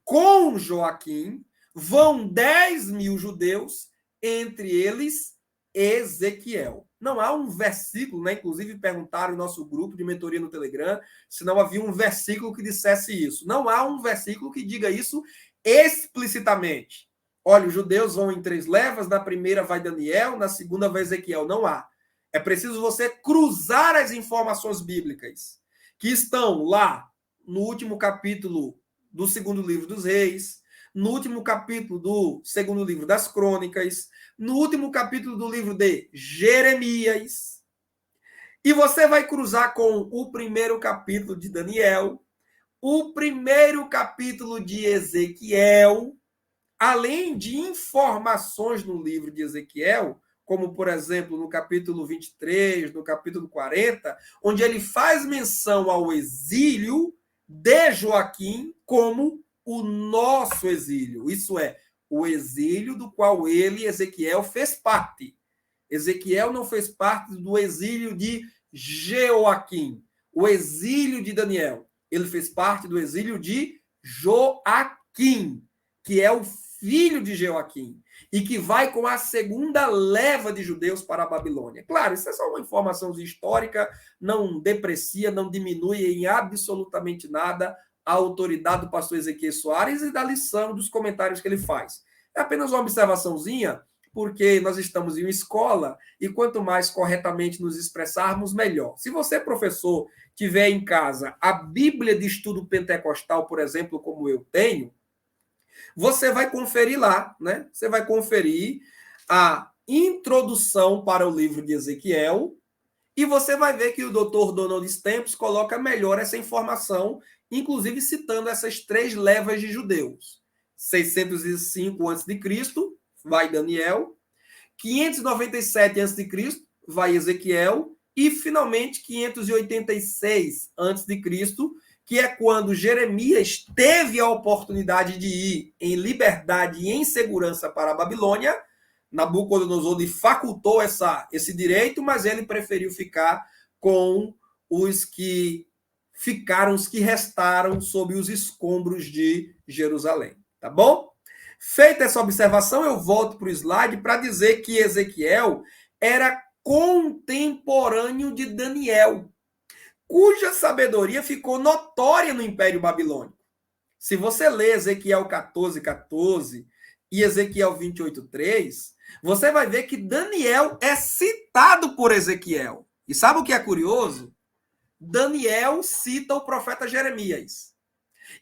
com Joaquim, vão 10.000 judeus, entre eles Ezequiel. Não há um versículo, né? Inclusive perguntaram no nosso grupo de mentoria no Telegram se não havia um versículo que dissesse isso. Não há um versículo que diga isso explicitamente. olha, os judeus vão em 3 levas, na primeira vai Daniel, na segunda vai Ezequiel. Não há. É preciso você cruzar as informações bíblicas que estão lá no último capítulo do segundo livro dos Reis, no último capítulo do segundo livro das Crônicas, no último capítulo do livro de Jeremias, e você vai cruzar com o primeiro capítulo de Daniel, o primeiro capítulo de Ezequiel, além de informações no livro de Ezequiel, como, por exemplo, no capítulo 23, no capítulo 40, onde ele faz menção ao exílio de Joaquim como o nosso exílio. Isso é, o exílio do qual ele, Ezequiel, fez parte. Ezequiel não fez parte do exílio de Joaquim, o exílio de Daniel. Ele fez parte do exílio de Joaquim, que é o filho de Joaquim, e que vai com a segunda leva de judeus para a Babilônia. Claro, isso é só uma informação histórica, não deprecia, não diminui em absolutamente nada a autoridade do pastor Ezequiel Soares e da lição dos comentários que ele faz. É apenas uma observaçãozinha, porque nós estamos em uma escola e quanto mais corretamente nos expressarmos, melhor. Se você, professor, tiver em casa a Bíblia de Estudo Pentecostal, por exemplo, como eu tenho, você vai conferir lá, né? Você vai conferir a introdução para o livro de Ezequiel e você vai ver que o Dr. Donald Stamps coloca melhor essa informação, inclusive citando essas 3 levas de judeus. 605 a.C., vai Daniel, 597 a.C., vai Ezequiel, e finalmente 586 a.C., que é quando Jeremias teve a oportunidade de ir em liberdade e em segurança para a Babilônia. Nabucodonosor lhe facultou esse direito, mas ele preferiu ficar com os que ficaram, os que restaram sob os escombros de Jerusalém. Tá bom? Feita essa observação, eu volto para o slide para dizer que Ezequiel era contemporâneo de Daniel, cuja sabedoria ficou notória no Império Babilônico. Se você lê Ezequiel 14:14 e Ezequiel 28:3, você vai ver que Daniel é citado por Ezequiel. E sabe o que é curioso? Daniel cita o profeta Jeremias.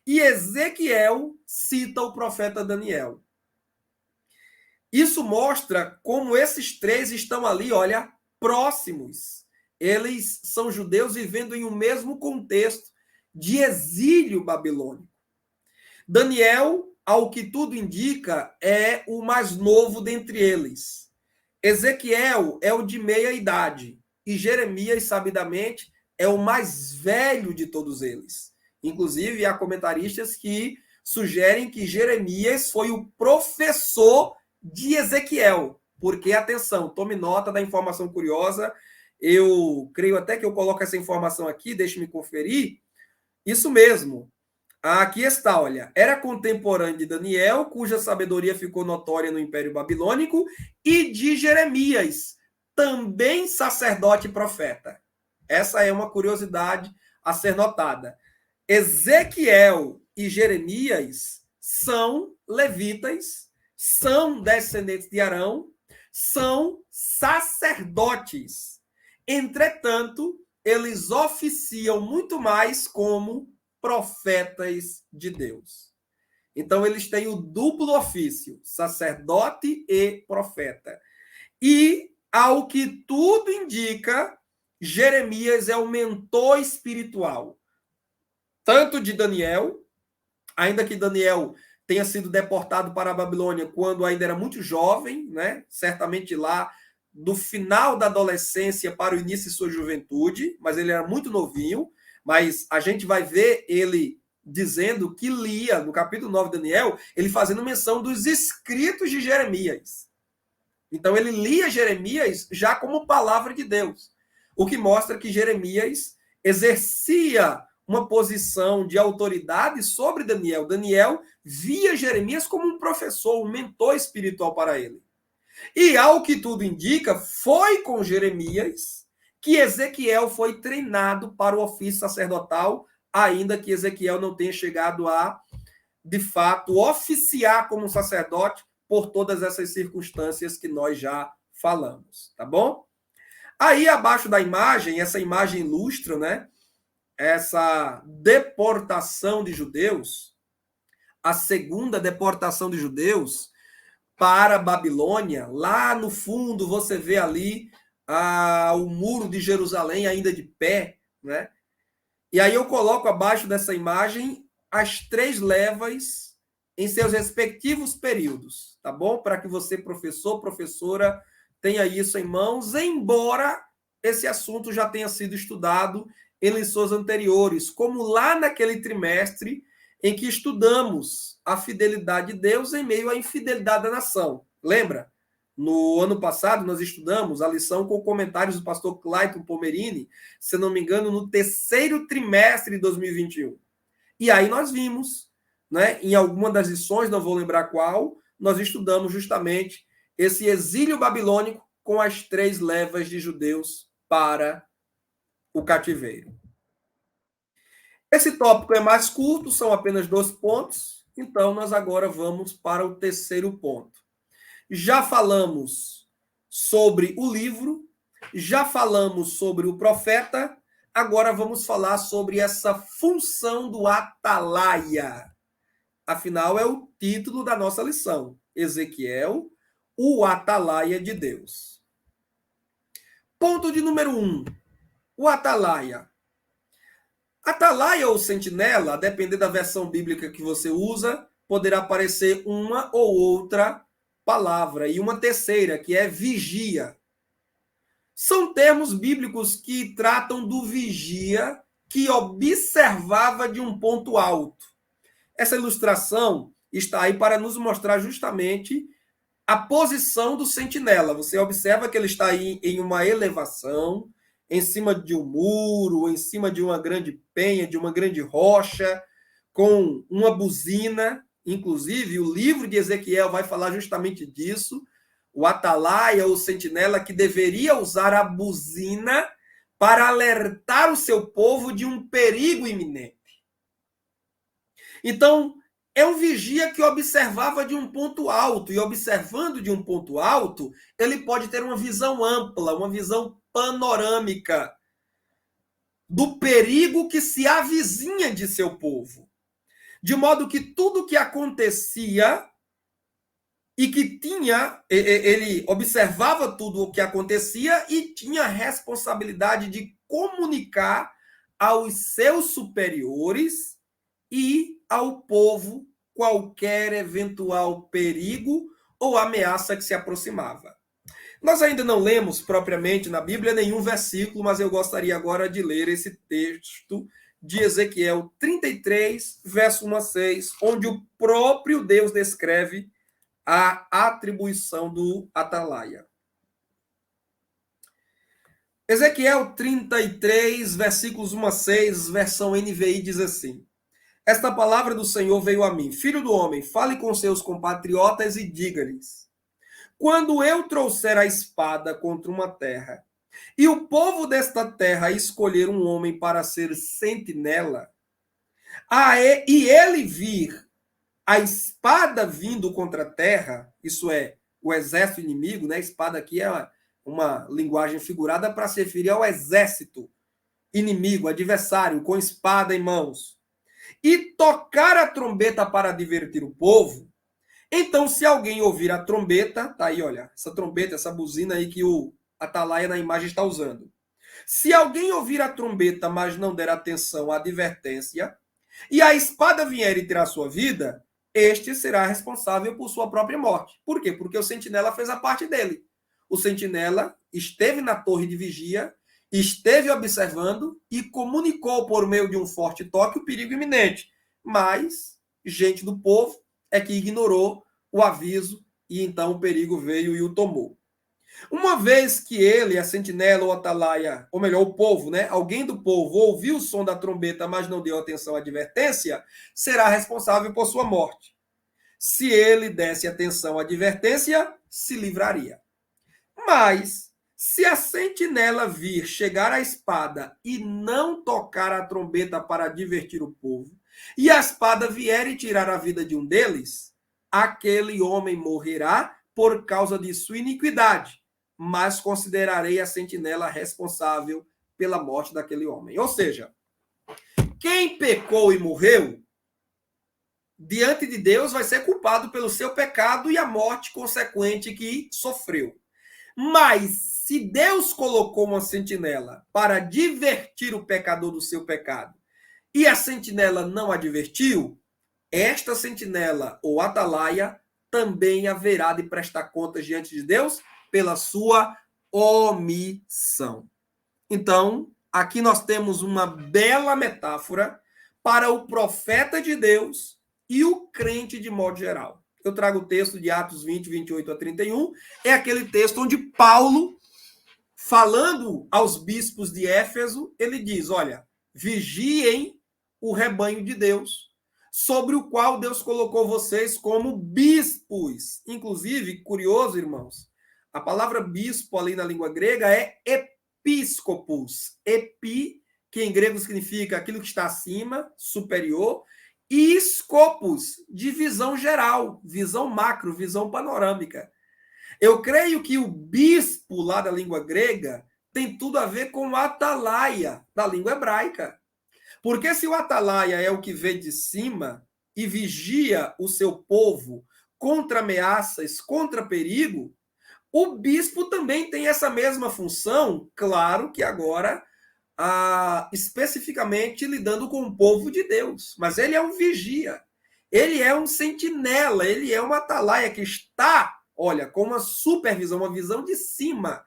E Ezequiel cita o profeta Daniel. Isso mostra como esses 3 estão ali, olha, próximos. Eles são judeus vivendo em um mesmo contexto de exílio babilônico. Daniel, ao que tudo indica, é o mais novo dentre eles. Ezequiel é o de meia idade. E Jeremias, sabidamente, é o mais velho de todos eles. Inclusive, há comentaristas que sugerem que Jeremias foi o professor de Ezequiel. Porque, atenção, tome nota da informação curiosa. Eu creio até que eu coloco essa informação aqui, deixe-me conferir. Isso mesmo. Aqui está, olha. Era contemporâneo de Daniel, cuja sabedoria ficou notória no Império Babilônico, e de Jeremias, também sacerdote e profeta. Essa é uma curiosidade a ser notada. Ezequiel e Jeremias são levitas, são descendentes de Arão, são sacerdotes. Entretanto, eles oficiam muito mais como profetas de Deus. Então, eles têm o duplo ofício, sacerdote e profeta. E, ao que tudo indica, Jeremias é o mentor espiritual, tanto de Daniel, ainda que Daniel tenha sido deportado para a Babilônia quando ainda era muito jovem, né? Certamente lá do final da adolescência para o início de sua juventude, mas ele era muito novinho, mas a gente vai ver ele dizendo que lia, no capítulo 9 de Daniel, ele fazendo menção dos escritos de Jeremias. Então ele lia Jeremias já como palavra de Deus, o que mostra que Jeremias exercia uma posição de autoridade sobre Daniel. Daniel via Jeremias como um professor, um mentor espiritual para ele. E, ao que tudo indica, foi com Jeremias que Ezequiel foi treinado para o ofício sacerdotal, ainda que Ezequiel não tenha chegado a, de fato, oficiar como sacerdote, por todas essas circunstâncias que nós já falamos, tá bom? Aí, abaixo da imagem, essa imagem ilustra, né, essa deportação de judeus, a segunda deportação de judeus para a Babilônia. Lá no fundo você vê ali o muro de Jerusalém ainda de pé, né? E aí eu coloco abaixo dessa imagem as 3 levas em seus respectivos períodos, tá bom? Para que você, professor, professora, tenha isso em mãos, embora esse assunto já tenha sido estudado em lições anteriores, como lá naquele trimestre em que estudamos a fidelidade de Deus em meio à infidelidade da nação. Lembra? No ano passado, nós estudamos a lição com comentários do pastor Clayton Pomerini, se não me engano, no 3º trimestre de 2021. E aí nós vimos, né, em alguma das lições, não vou lembrar qual, nós estudamos justamente esse exílio babilônico com as 3 levas de judeus para o cativeiro. Esse tópico é mais curto, são apenas 2 pontos, então nós agora vamos para o 3º ponto. Já falamos sobre o livro, já falamos sobre o profeta, agora vamos falar sobre essa função do atalaia. Afinal, é o título da nossa lição. Ezequiel, o atalaia de Deus. Ponto de número 1. O atalaia. Atalaia ou sentinela, a depender da versão bíblica que você usa, poderá aparecer uma ou outra palavra. E uma terceira, que é vigia. São termos bíblicos que tratam do vigia que observava de um ponto alto. Essa ilustração está aí para nos mostrar justamente a posição do sentinela. Você observa que ele está aí em uma elevação, em cima de um muro, em cima de uma grande penha, de uma grande rocha, com uma buzina. Inclusive, o livro de Ezequiel vai falar justamente disso. O atalaia ou sentinela que deveria usar a buzina para alertar o seu povo de um perigo iminente. Então, é um vigia que observava de um ponto alto, e observando de um ponto alto, ele pode ter uma visão ampla, uma visão panorâmica do perigo que se avizinha de seu povo. De modo que tudo que acontecia e que ele observava tudo o que acontecia e tinha a responsabilidade de comunicar aos seus superiores e ao povo qualquer eventual perigo ou ameaça que se aproximava. Nós ainda não lemos propriamente na Bíblia nenhum versículo, mas eu gostaria agora de ler esse texto de Ezequiel 33, verso 1 a 6, onde o próprio Deus descreve a atribuição do atalaia. Ezequiel 33, versículos 1 a 6, versão NVI, diz assim: Esta palavra do Senhor veio a mim. Filho do homem, fale com seus compatriotas e diga-lhes: Quando eu trouxer a espada contra uma terra, e o povo desta terra escolher um homem para ser sentinela, e ele vir a espada vindo contra a terra, isso é, o exército inimigo, né? Espada aqui é uma linguagem figurada para se referir ao exército inimigo, adversário, com espada em mãos, e tocar a trombeta para divertir o povo. Então, se alguém ouvir a trombeta, tá aí, olha, essa trombeta, essa buzina aí que o atalaia na imagem está usando. Se alguém ouvir a trombeta, mas não der atenção à advertência, e a espada vier e tirar sua vida, este será responsável por sua própria morte. Por quê? Porque o sentinela fez a parte dele. O sentinela esteve na torre de vigia, esteve observando e comunicou por meio de um forte toque o perigo iminente. Mas gente do povo é que ignorou o aviso e então o perigo veio e o tomou. Uma vez que ele, a sentinela ou a atalaia, ou melhor, o povo, né, alguém do povo ouviu o som da trombeta, mas não deu atenção à advertência, será responsável por sua morte. Se ele desse atenção à advertência, se livraria. Mas, se a sentinela vir chegar à espada e não tocar a trombeta para divertir o povo, e a espada vier e tirar a vida de um deles, aquele homem morrerá por causa de sua iniquidade, mas considerarei a sentinela responsável pela morte daquele homem. Ou seja, quem pecou e morreu, diante de Deus vai ser culpado pelo seu pecado e a morte consequente que sofreu. Mas se Deus colocou uma sentinela para divertir o pecador do seu pecado e a sentinela não advertiu, esta sentinela ou atalaia também haverá de prestar contas diante de Deus pela sua omissão. Então, aqui nós temos uma bela metáfora para o profeta de Deus e o crente de modo geral. Eu trago o texto de Atos 20, 28 a 31, é aquele texto onde Paulo, falando aos bispos de Éfeso, ele diz, olha, vigiem o rebanho de Deus, sobre o qual Deus colocou vocês como bispos. Inclusive, curioso, irmãos, a palavra bispo ali na língua grega é episcopos. Epi, que em grego significa aquilo que está acima, superior, e scopus, de visão geral, visão macro, visão panorâmica. Eu creio que o bispo lá da língua grega tem tudo a ver com o atalaia da língua hebraica. Porque se o atalaia é o que vê de cima e vigia o seu povo contra ameaças, contra perigo, o bispo também tem essa mesma função, claro que agora especificamente lidando com o povo de Deus. Mas ele é um vigia, ele é um sentinela, ele é uma atalaia que está, olha, com uma supervisão, uma visão de cima.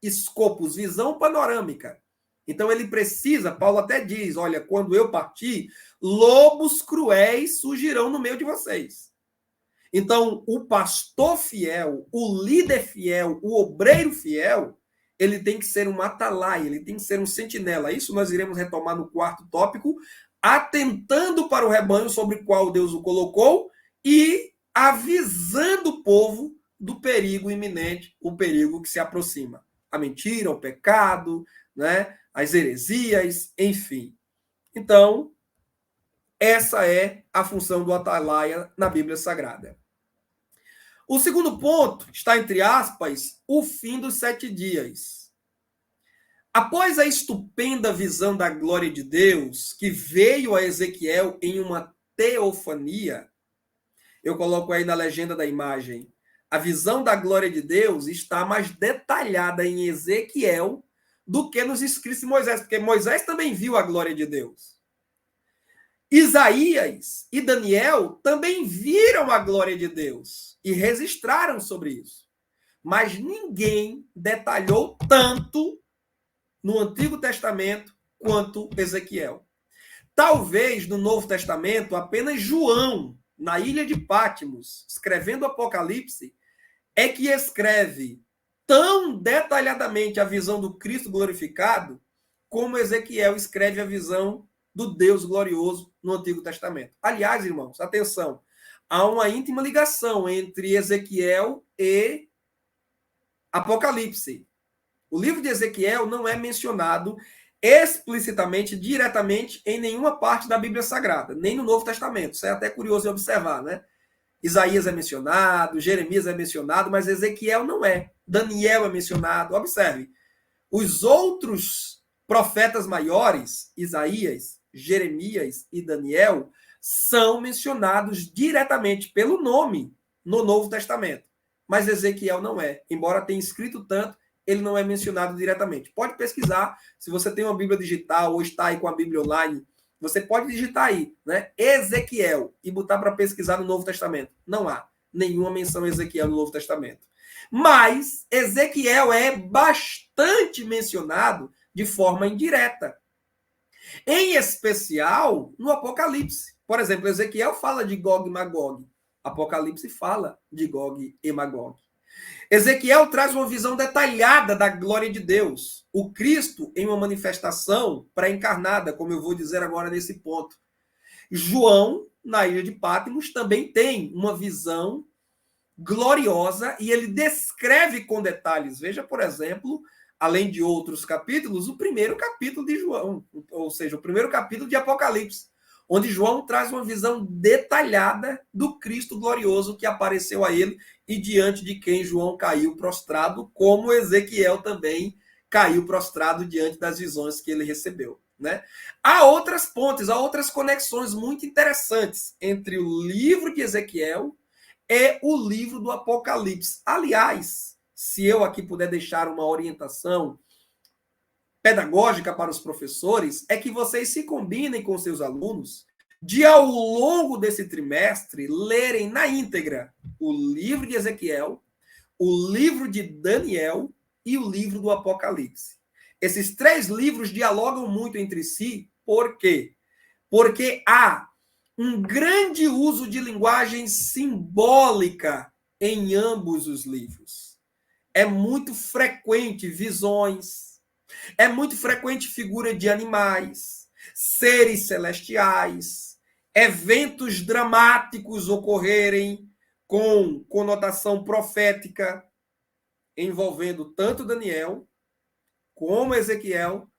Scopus, visão panorâmica. Então ele precisa, Paulo até diz, olha, quando eu partir, lobos cruéis surgirão no meio de vocês. Então, o pastor fiel, o líder fiel, o obreiro fiel, ele tem que ser um atalaia, ele tem que ser um sentinela. Isso nós iremos retomar no quarto tópico, atentando para o rebanho sobre o qual Deus o colocou e avisando o povo do perigo iminente, o perigo que se aproxima. A mentira, o pecado, né? As heresias, enfim. Então, essa é a função do atalaia na Bíblia Sagrada. O segundo ponto está, entre aspas, o fim dos 7 dias. Após a estupenda visão da glória de Deus, que veio a Ezequiel em uma teofania, eu coloco aí na legenda da imagem, a visão da glória de Deus está mais detalhada em Ezequiel do que nos escritos de Moisés, porque Moisés também viu a glória de Deus. Isaías e Daniel também viram a glória de Deus e registraram sobre isso. Mas ninguém detalhou tanto no Antigo Testamento quanto Ezequiel. Talvez no Novo Testamento apenas João, na ilha de Patmos, escrevendo Apocalipse, é que escreve tão detalhadamente a visão do Cristo glorificado como Ezequiel escreve a visão do Deus glorioso no Antigo Testamento. Aliás, irmãos, atenção, há uma íntima ligação entre Ezequiel e Apocalipse. O livro de Ezequiel não é mencionado explicitamente, diretamente, em nenhuma parte da Bíblia Sagrada, nem no Novo Testamento. Isso é até curioso de observar, né? Isaías é mencionado, Jeremias é mencionado, mas Ezequiel não é. Daniel é mencionado. Observe, os outros profetas maiores, Isaías, Jeremias e Daniel, são mencionados diretamente pelo nome no Novo Testamento. Mas Ezequiel não é. Embora tenha escrito tanto, ele não é mencionado diretamente. Pode pesquisar, se você tem uma Bíblia digital ou está aí com a Bíblia online, você pode digitar aí, né? Ezequiel, e botar para pesquisar no Novo Testamento. Não há nenhuma menção a Ezequiel no Novo Testamento. Mas Ezequiel é bastante mencionado de forma indireta. Em especial no Apocalipse. Por exemplo, Ezequiel fala de Gog e Magog. Apocalipse fala de Gog e Magog. Ezequiel traz uma visão detalhada da glória de Deus. O Cristo em uma manifestação pré-encarnada, como eu vou dizer agora nesse ponto. João, na ilha de Patmos, também tem uma visão gloriosa e ele descreve com detalhes. Veja, por exemplo, além de outros capítulos, o primeiro capítulo de João, ou seja, o primeiro capítulo de Apocalipse, onde João traz uma visão detalhada do Cristo glorioso que apareceu a ele e diante de quem João caiu prostrado, como Ezequiel também caiu prostrado diante das visões que ele recebeu. Né? Há outras pontes, há outras conexões muito interessantes entre o livro de Ezequiel e o livro do Apocalipse. Aliás, se eu aqui puder deixar uma orientação pedagógica para os professores, é que vocês se combinem com seus alunos de, ao longo desse trimestre, lerem na íntegra o livro de Ezequiel, o livro de Daniel e o livro do Apocalipse. Esses 3 livros dialogam muito entre si. Por quê? Porque há um grande uso de linguagem simbólica em ambos os livros. É muito frequente visões, é muito frequente figura de animais, seres celestiais, eventos dramáticos ocorrerem com conotação profética, envolvendo tanto Daniel, como Ezequiel,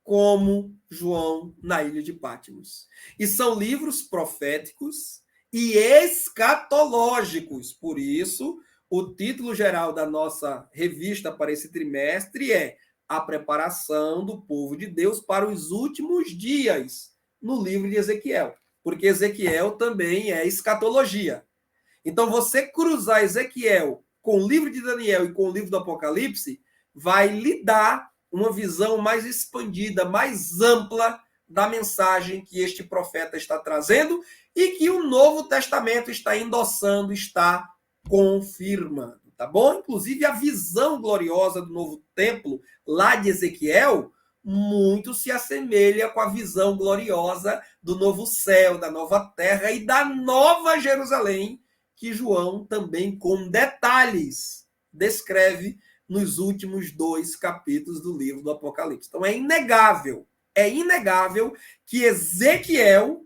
como João na ilha de Patmos. E são livros proféticos e escatológicos. Por isso, o título geral da nossa revista para esse trimestre é A Preparação do Povo de Deus para os Últimos Dias, no livro de Ezequiel. Porque Ezequiel também é escatologia. Então, você cruzar Ezequiel com o livro de Daniel e com o livro do Apocalipse vai lhe dar uma visão mais expandida, mais ampla da mensagem que este profeta está trazendo e que o Novo Testamento está endossando, está confirmando, tá bom? Inclusive, a visão gloriosa do novo templo, lá de Ezequiel, muito se assemelha com a visão gloriosa do novo céu, da nova terra e da nova Jerusalém, que João também, com detalhes, descreve nos últimos 2 capítulos do livro do Apocalipse. Então, é inegável que Ezequiel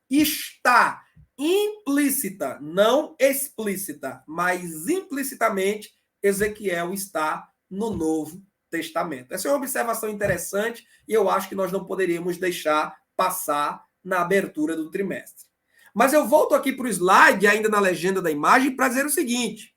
está implícita, não explícita, mas implicitamente, Ezequiel está no Novo Testamento. Essa é uma observação interessante e eu acho que nós não poderíamos deixar passar na abertura do trimestre. Mas eu volto aqui para o slide, ainda na legenda da imagem, para dizer o seguinte: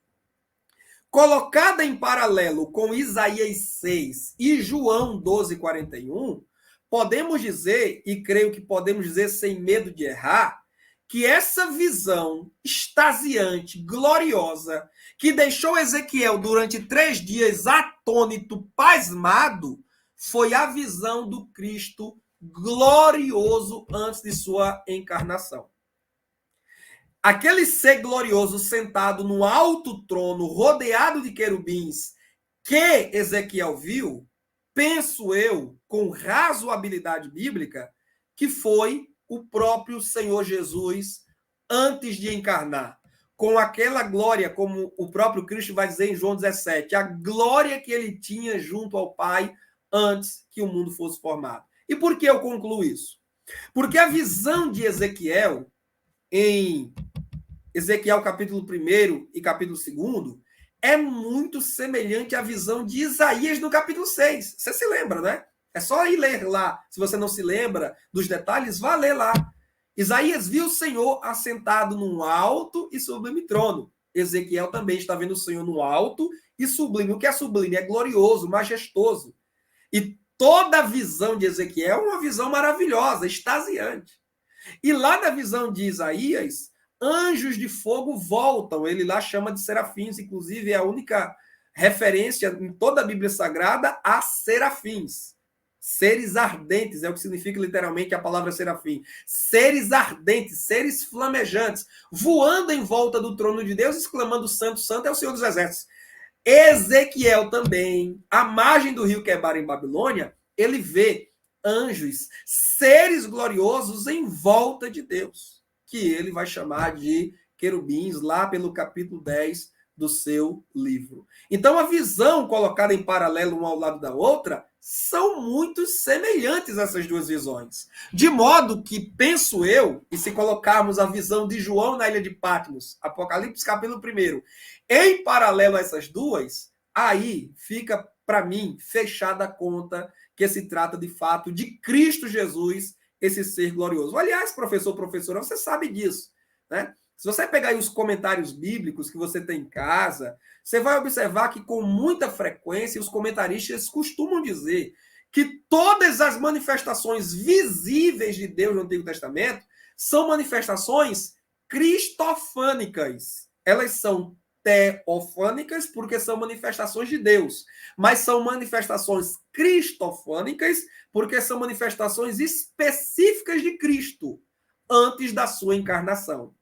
colocada em paralelo com Isaías 6 e João 12:41, podemos dizer, e creio que podemos dizer sem medo de errar, que essa visão extasiante, gloriosa, que deixou Ezequiel durante 3 dias atônito, pasmado, foi a visão do Cristo glorioso antes de sua encarnação. Aquele ser glorioso sentado no alto trono, rodeado de querubins, que Ezequiel viu, penso eu, com razoabilidade bíblica, que foi o próprio Senhor Jesus antes de encarnar. Com aquela glória, como o próprio Cristo vai dizer em João 17, a glória que ele tinha junto ao Pai antes que o mundo fosse formado. E por que eu concluo isso? Porque a visão de Ezequiel, em Ezequiel capítulo 1 e capítulo 2, é muito semelhante à visão de Isaías no capítulo 6. Você se lembra, né? É só ir ler lá. Se você não se lembra dos detalhes, vá ler lá. Isaías viu o Senhor assentado num alto e sublime trono. Ezequiel também está vendo o Senhor no alto e sublime. O que é sublime? É glorioso, majestoso. E toda a visão de Ezequiel é uma visão maravilhosa, extasiante. E lá na visão de Isaías, anjos de fogo voltam. Ele lá chama de serafins, inclusive é a única referência em toda a Bíblia Sagrada a serafins. Seres ardentes, é o que significa literalmente a palavra serafim. Seres ardentes, seres flamejantes, voando em volta do trono de Deus, exclamando: Santo, Santo é o Senhor dos Exércitos. Ezequiel também, à margem do rio Quebar em Babilônia, ele vê anjos, seres gloriosos em volta de Deus, que ele vai chamar de querubins, lá pelo capítulo 10 do seu livro. Então, a visão colocada em paralelo uma ao lado da outra são muito semelhantes essas duas visões. De modo que, penso eu, e se colocarmos a visão de João na ilha de Patmos, Apocalipse capítulo 1, em paralelo a essas duas, aí fica, para mim, fechada a conta que se trata, de fato, de Cristo Jesus esse ser glorioso. Aliás, professor, professora, você sabe disso, né? Se você pegar aí os comentários bíblicos que você tem em casa, você vai observar que com muita frequência os comentaristas costumam dizer que todas as manifestações visíveis de Deus no Antigo Testamento são manifestações cristofânicas. Elas são teofânicas porque são manifestações de Deus, mas são manifestações cristofânicas porque são manifestações específicas de Cristo antes da sua encarnação,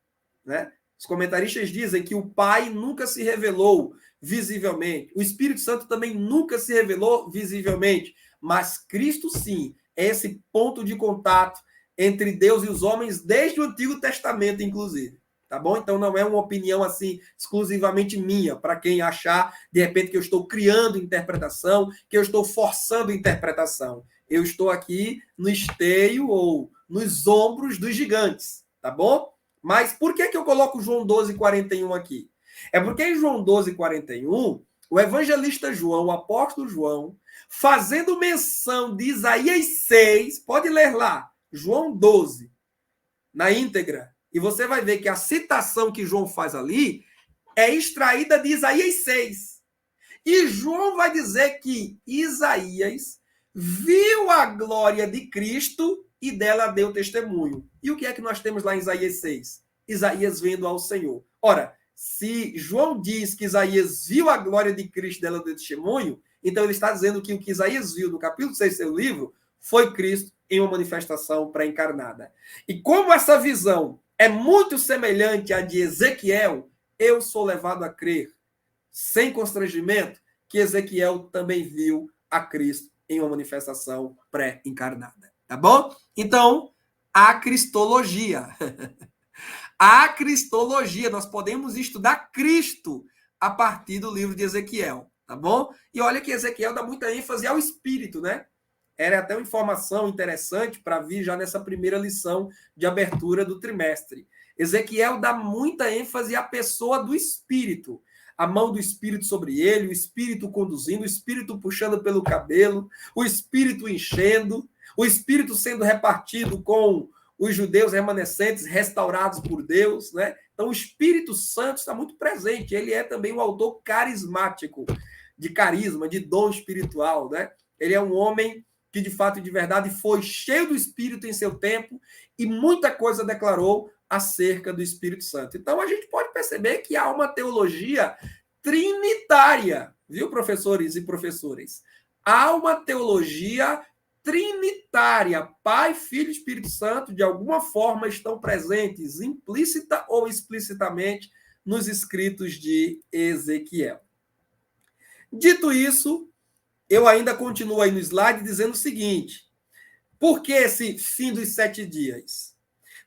né? Os comentaristas dizem que o Pai nunca se revelou visivelmente, o Espírito Santo também nunca se revelou visivelmente, mas Cristo sim é esse ponto de contato entre Deus e os homens desde o Antigo Testamento, inclusive. Tá bom? Então não é uma opinião assim exclusivamente minha, para quem achar de repente que eu estou criando interpretação, que eu estou forçando interpretação. Eu estou aqui no esteio ou nos ombros dos gigantes, tá bom? Mas por que eu coloco João 12:41 aqui? É porque em João 12:41, o evangelista João, o apóstolo João, fazendo menção de Isaías 6, pode ler lá, João 12, na íntegra, e você vai ver que a citação que João faz ali é extraída de Isaías 6. E João vai dizer que Isaías viu a glória de Cristo e dela deu testemunho. E o que é que nós temos lá em Isaías 6? Isaías vendo ao Senhor. Ora, se João diz que Isaías viu a glória de Cristo e dela deu testemunho, então ele está dizendo que o que Isaías viu no capítulo 6 do seu livro foi Cristo em uma manifestação pré-encarnada. E como essa visão é muito semelhante à de Ezequiel, eu sou levado a crer, sem constrangimento, que Ezequiel também viu a Cristo em uma manifestação pré-encarnada. Tá bom? Então, a cristologia. A cristologia, nós podemos estudar Cristo a partir do livro de Ezequiel, tá bom? E olha que Ezequiel dá muita ênfase ao Espírito, né? Era até uma informação interessante para vir já nessa primeira lição de abertura do trimestre. Ezequiel dá muita ênfase à pessoa do Espírito. A mão do Espírito sobre ele, o Espírito conduzindo, o Espírito puxando pelo cabelo, o Espírito enchendo, o Espírito sendo repartido com os judeus remanescentes restaurados por Deus, né? Então o Espírito Santo está muito presente. Ele é também um autor carismático, de carisma, de dom espiritual, né? Ele é um homem que de fato e de verdade foi cheio do Espírito em seu tempo e muita coisa declarou acerca do Espírito Santo. Então a gente pode perceber que há uma teologia trinitária, viu, professores e professoras? Há uma teologia trinitária. Pai, Filho e Espírito Santo, de alguma forma, estão presentes, implícita ou explicitamente, nos escritos de Ezequiel. Dito isso, eu ainda continuo aí no slide dizendo o seguinte: por que esse fim dos 7 dias?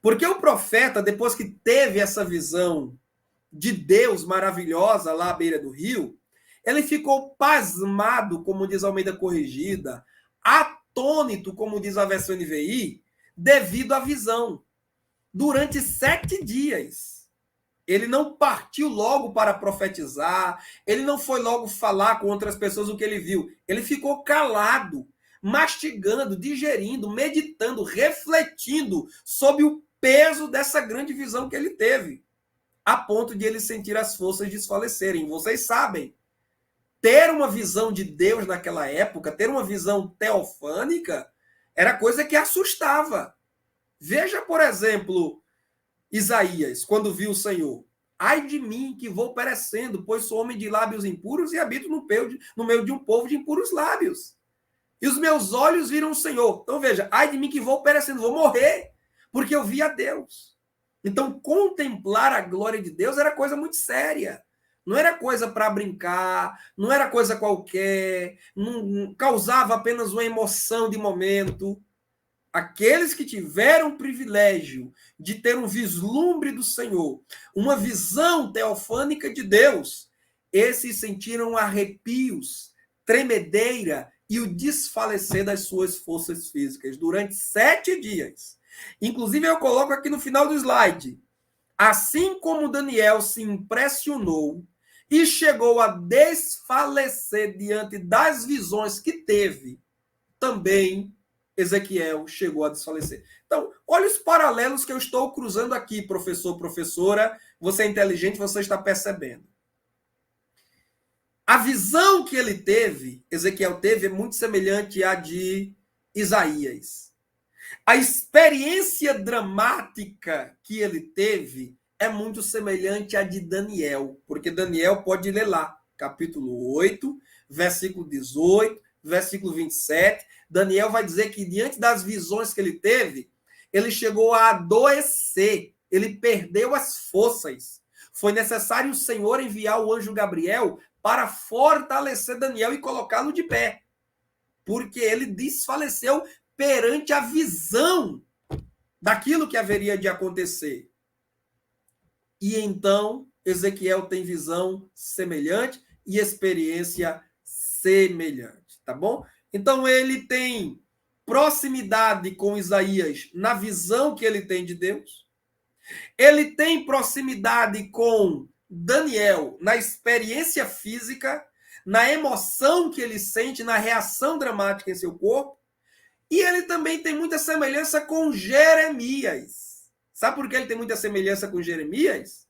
Porque o profeta, depois que teve essa visão de Deus maravilhosa lá à beira do rio, ele ficou pasmado, como diz a Almeida Corrigida, atônito, como diz a versão NVI, devido à visão. Durante 7 dias. Ele não partiu logo para profetizar, ele não foi logo falar com outras pessoas o que ele viu. Ele ficou calado, mastigando, digerindo, meditando, refletindo sobre o peso dessa grande visão que ele teve, a ponto de ele sentir as forças desfalecerem. Vocês sabem, ter uma visão de Deus naquela época, ter uma visão teofânica, era coisa que assustava. Veja, por exemplo, Isaías, quando viu o Senhor: ai de mim, que vou perecendo, pois sou homem de lábios impuros e habito no meio de um povo de impuros lábios. E os meus olhos viram o Senhor. Então veja, ai de mim que vou perecendo, vou morrer, porque eu vi a Deus. Então contemplar a glória de Deus era coisa muito séria. Não era coisa para brincar, não era coisa qualquer, não causava apenas uma emoção de momento. Aqueles que tiveram o privilégio de ter um vislumbre do Senhor, uma visão teofânica de Deus, esses sentiram arrepios, tremedeira e o desfalecer das suas forças físicas durante 7 dias. Inclusive, eu coloco aqui no final do slide: assim como Daniel se impressionou e chegou a desfalecer diante das visões que teve, também Ezequiel chegou a desfalecer. Então, olha os paralelos que eu estou cruzando aqui, professor, professora. Você é inteligente, você está percebendo. A visão que ele teve, Ezequiel teve, é muito semelhante à de Isaías. A experiência dramática que ele teve é muito semelhante à de Daniel, porque Daniel pode ler lá, capítulo 8, versículo 18, versículo 27. Daniel vai dizer que diante das visões que ele teve, ele chegou a adoecer, ele perdeu as forças. Foi necessário o Senhor enviar o anjo Gabriel para fortalecer Daniel e colocá-lo de pé, porque ele desfaleceu perante a visão daquilo que haveria de acontecer. E então, Ezequiel tem visão semelhante e experiência semelhante, tá bom? Então, ele tem proximidade com Isaías na visão que ele tem de Deus. Ele tem proximidade com Daniel na experiência física, na emoção que ele sente, na reação dramática em seu corpo. E ele também tem muita semelhança com Jeremias. Sabe por que ele tem muita semelhança com Jeremias?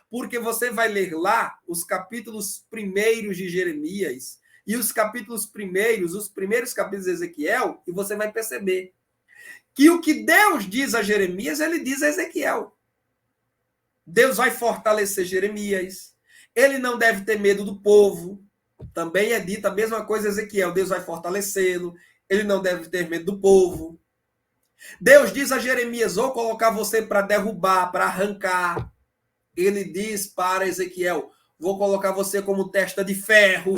Porque você vai ler lá os capítulos primeiros de Jeremias e os capítulos primeiros, os primeiros capítulos de Ezequiel, e você vai perceber que o que Deus diz a Jeremias, ele diz a Ezequiel. Deus vai fortalecer Jeremias. Ele não deve ter medo do povo. Também é dita a mesma coisa a Ezequiel. Deus vai fortalecê-lo. Ele não deve ter medo do povo. Deus diz a Jeremias, vou colocar você para derrubar, para arrancar. Ele diz para Ezequiel, vou colocar você como testa de ferro.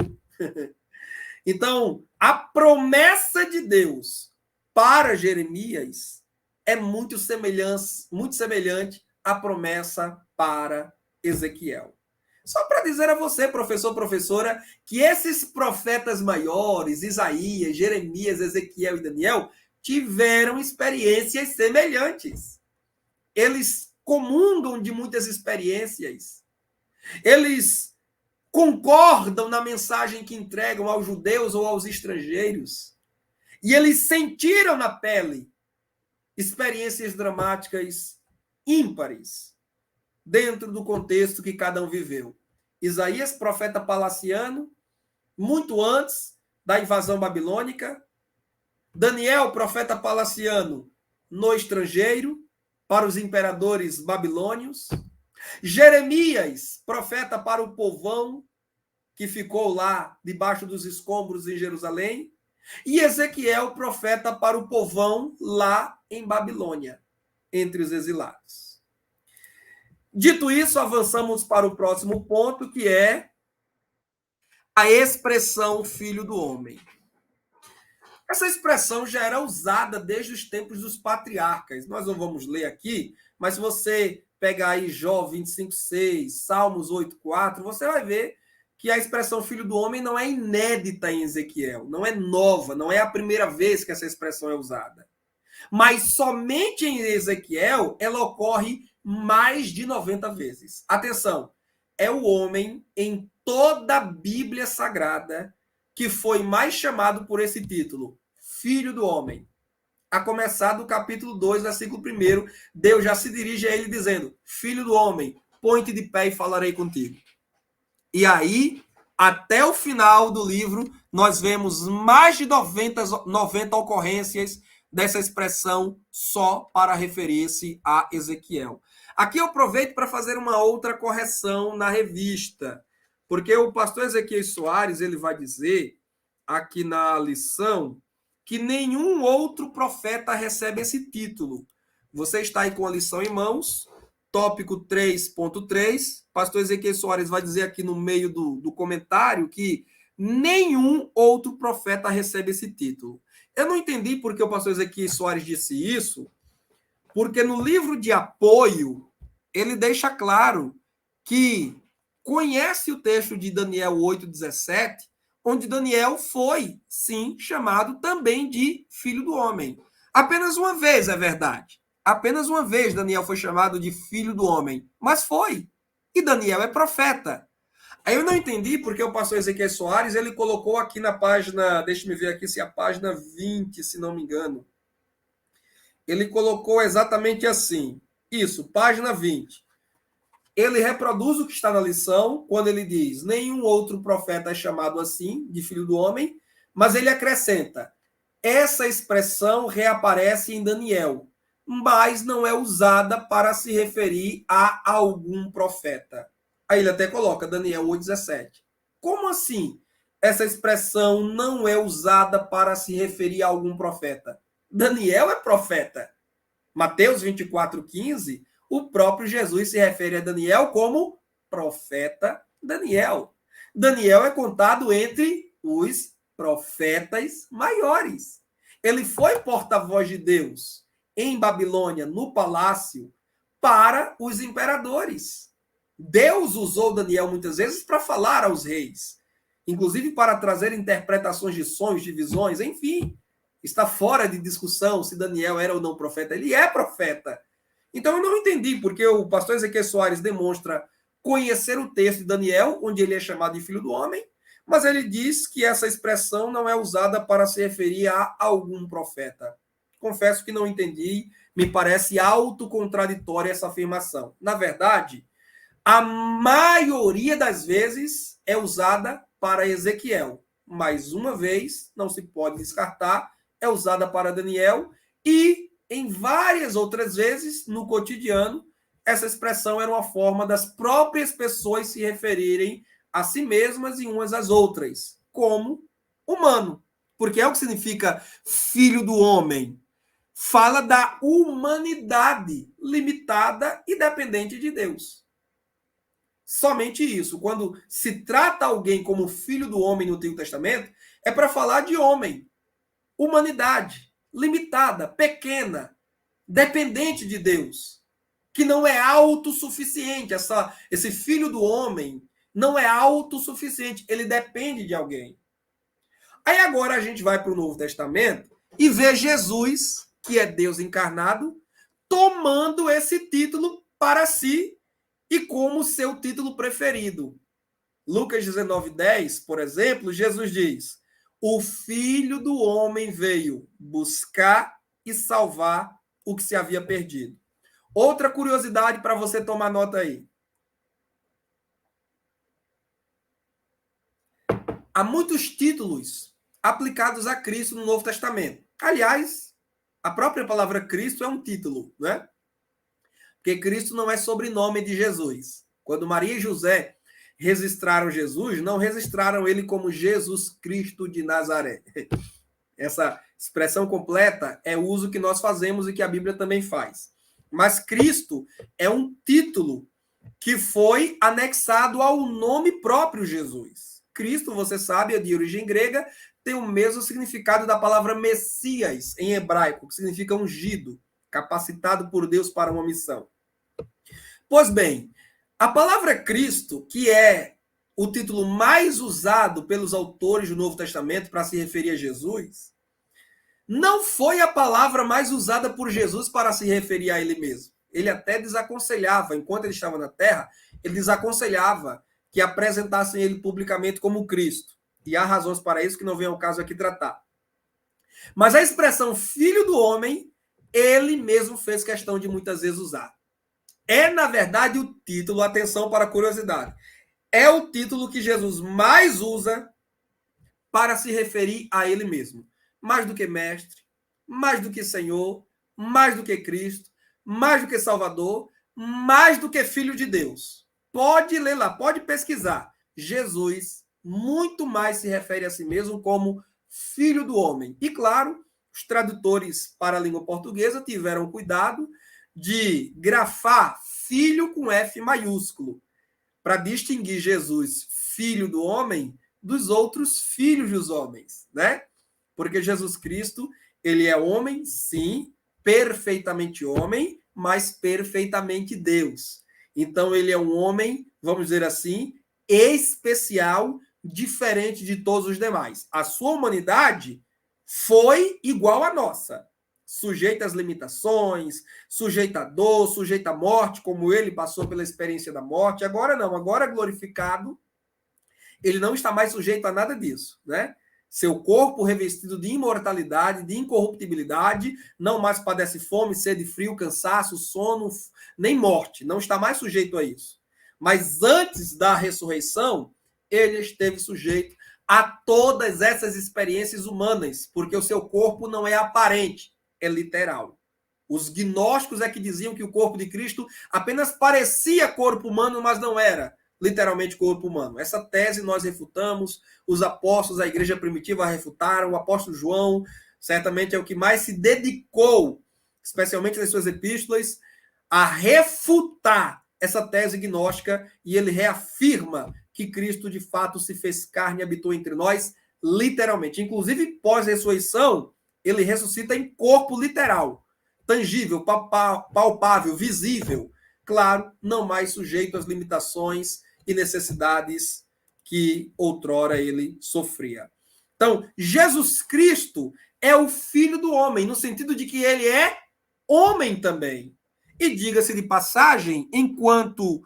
Então, a promessa de Deus para Jeremias é muito semelhante à promessa para Ezequiel. Só para dizer a você, professor, professora, que esses profetas maiores, Isaías, Jeremias, Ezequiel e Daniel, tiveram experiências semelhantes. Eles comungam de muitas experiências. Eles concordam na mensagem que entregam aos judeus ou aos estrangeiros. E eles sentiram na pele experiências dramáticas ímpares dentro do contexto que cada um viveu. Isaías, profeta palaciano, muito antes da invasão babilônica. Daniel, profeta palaciano, no estrangeiro, para os imperadores babilônios. Jeremias, profeta para o povão que ficou lá debaixo dos escombros em Jerusalém. E Ezequiel, profeta para o povão lá em Babilônia, entre os exilados. Dito isso, avançamos para o próximo ponto, que é a expressão filho do homem. Essa expressão já era usada desde os tempos dos patriarcas. Nós não vamos ler aqui, mas se você pegar aí Jó 25:6, Salmos 8:4, você vai ver que a expressão filho do homem não é inédita em Ezequiel, não é nova, não é a primeira vez que essa expressão é usada. Mas somente em Ezequiel ela ocorre mais de 90 vezes. Atenção, é o homem em toda a Bíblia Sagrada que foi mais chamado por esse título, Filho do Homem. A começar do capítulo 2, versículo 1, Deus já se dirige a ele dizendo, Filho do Homem, põe-te de pé e falarei contigo. E aí, até o final do livro, nós vemos mais de 90 ocorrências dessa expressão só para referir-se a Ezequiel. Aqui eu aproveito para fazer uma outra correção na revista, porque o pastor Ezequiel Soares ele vai dizer aqui na lição que nenhum outro profeta recebe esse título. Você está aí com a lição em mãos, tópico 3.3, pastor Ezequiel Soares vai dizer aqui no meio do comentário que nenhum outro profeta recebe esse título. Eu não entendi por que o pastor Ezequiel Soares disse isso, porque no livro de apoio, ele deixa claro que conhece o texto de Daniel 8:17, onde Daniel foi, sim, chamado também de filho do homem. Apenas uma vez, é verdade. Apenas uma vez Daniel foi chamado de filho do homem, mas foi. E Daniel é profeta. Aí eu não entendi porque o pastor Ezequiel Soares, ele colocou aqui na página, deixa-me ver aqui se é a página 20, se não me engano. Ele colocou exatamente assim. Isso, página 20. Ele reproduz o que está na lição, quando ele diz: nenhum outro profeta é chamado assim, de filho do homem, mas ele acrescenta: essa expressão reaparece em Daniel, mas não é usada para se referir a algum profeta. Aí ele até coloca Daniel 8,17. Como assim? Essa expressão não é usada para se referir a algum profeta. Daniel é profeta. Mateus 24,15, o próprio Jesus se refere a Daniel como profeta Daniel. Daniel é contado entre os profetas maiores. Ele foi porta-voz de Deus em Babilônia, no palácio, para os imperadores. Deus usou Daniel muitas vezes para falar aos reis, inclusive para trazer interpretações de sonhos, de visões, enfim. Está fora de discussão se Daniel era ou não profeta. Ele é profeta. Então eu não entendi porque o pastor Ezequiel Soares demonstra conhecer o texto de Daniel, onde ele é chamado de filho do homem, mas ele diz que essa expressão não é usada para se referir a algum profeta. Confesso que não entendi, me parece autocontraditória essa afirmação. Na verdade, a maioria das vezes é usada para Ezequiel. Mais uma vez, não se pode descartar, é usada para Daniel e em várias outras vezes no cotidiano essa expressão era uma forma das próprias pessoas se referirem a si mesmas e umas às outras, como humano, porque é o que significa filho do homem. Fala da humanidade limitada e dependente de Deus. Somente isso. Quando se trata alguém como filho do homem no Antigo Testamento, é para falar de homem, humanidade, limitada, pequena, dependente de Deus, que não é autossuficiente. Esse filho do homem não é autossuficiente, ele depende de alguém. Aí agora a gente vai para o Novo Testamento e vê Jesus, que é Deus encarnado, tomando esse título para si e como seu título preferido. Lucas 19:10, por exemplo, Jesus diz: o Filho do Homem veio buscar e salvar o que se havia perdido. Outra curiosidade para você tomar nota aí. Há muitos títulos aplicados a Cristo no Novo Testamento. Aliás, a própria palavra Cristo é um título, né? Porque Cristo não é sobrenome de Jesus. Quando Maria e José registraram Jesus, não registraram ele como Jesus Cristo de Nazaré. Essa expressão completa é o uso que nós fazemos e que a Bíblia também faz. Mas Cristo é um título que foi anexado ao nome próprio Jesus. Cristo, você sabe, é de origem grega, tem o mesmo significado da palavra Messias, em hebraico, que significa ungido, capacitado por Deus para uma missão. Pois bem, a palavra Cristo, que é o título mais usado pelos autores do Novo Testamento para se referir a Jesus, não foi a palavra mais usada por Jesus para se referir a ele mesmo. Ele até desaconselhava, enquanto ele estava na terra, ele desaconselhava que apresentassem ele publicamente como Cristo. E há razões para isso que não vem ao caso aqui tratar. Mas a expressão filho do homem, ele mesmo fez questão de muitas vezes usar. É, na verdade, o título, atenção para a curiosidade, é o título que Jesus mais usa para se referir a ele mesmo. Mais do que mestre, mais do que Senhor, mais do que Cristo, mais do que Salvador, mais do que Filho de Deus. Pode ler lá, pode pesquisar. Jesus muito mais se refere a si mesmo como Filho do Homem. E, claro, os tradutores para a língua portuguesa tiveram cuidado de grafar filho com F maiúsculo, para distinguir Jesus, filho do homem, dos outros filhos dos homens, né? Porque Jesus Cristo, ele é homem, sim, perfeitamente homem, mas perfeitamente Deus. Então, ele é um homem, vamos dizer assim, especial, diferente de todos os demais. A sua humanidade foi igual à nossa, sujeita às limitações, sujeita à dor, sujeita à morte, como ele passou pela experiência da morte. Agora não, agora glorificado, ele não está mais sujeito a nada disso, né? Seu corpo revestido de imortalidade, de incorruptibilidade, não mais padece fome, sede, frio, cansaço, sono, nem morte. Não está mais sujeito a isso. Mas antes da ressurreição, ele esteve sujeito a todas essas experiências humanas, porque o seu corpo não é aparente, é literal. Os gnósticos é que diziam que o corpo de Cristo apenas parecia corpo humano, mas não era literalmente corpo humano. Essa tese nós refutamos, os apóstolos, a igreja primitiva refutaram, o apóstolo João certamente é o que mais se dedicou, especialmente nas suas epístolas, a refutar essa tese gnóstica, e ele reafirma que Cristo de fato se fez carne e habitou entre nós, literalmente. Inclusive, pós-ressurreição, ele ressuscita em corpo literal, tangível, palpável, visível, claro, não mais sujeito às limitações e necessidades que outrora ele sofria. Então, Jesus Cristo é o Filho do homem, no sentido de que ele é homem também. E diga-se de passagem, enquanto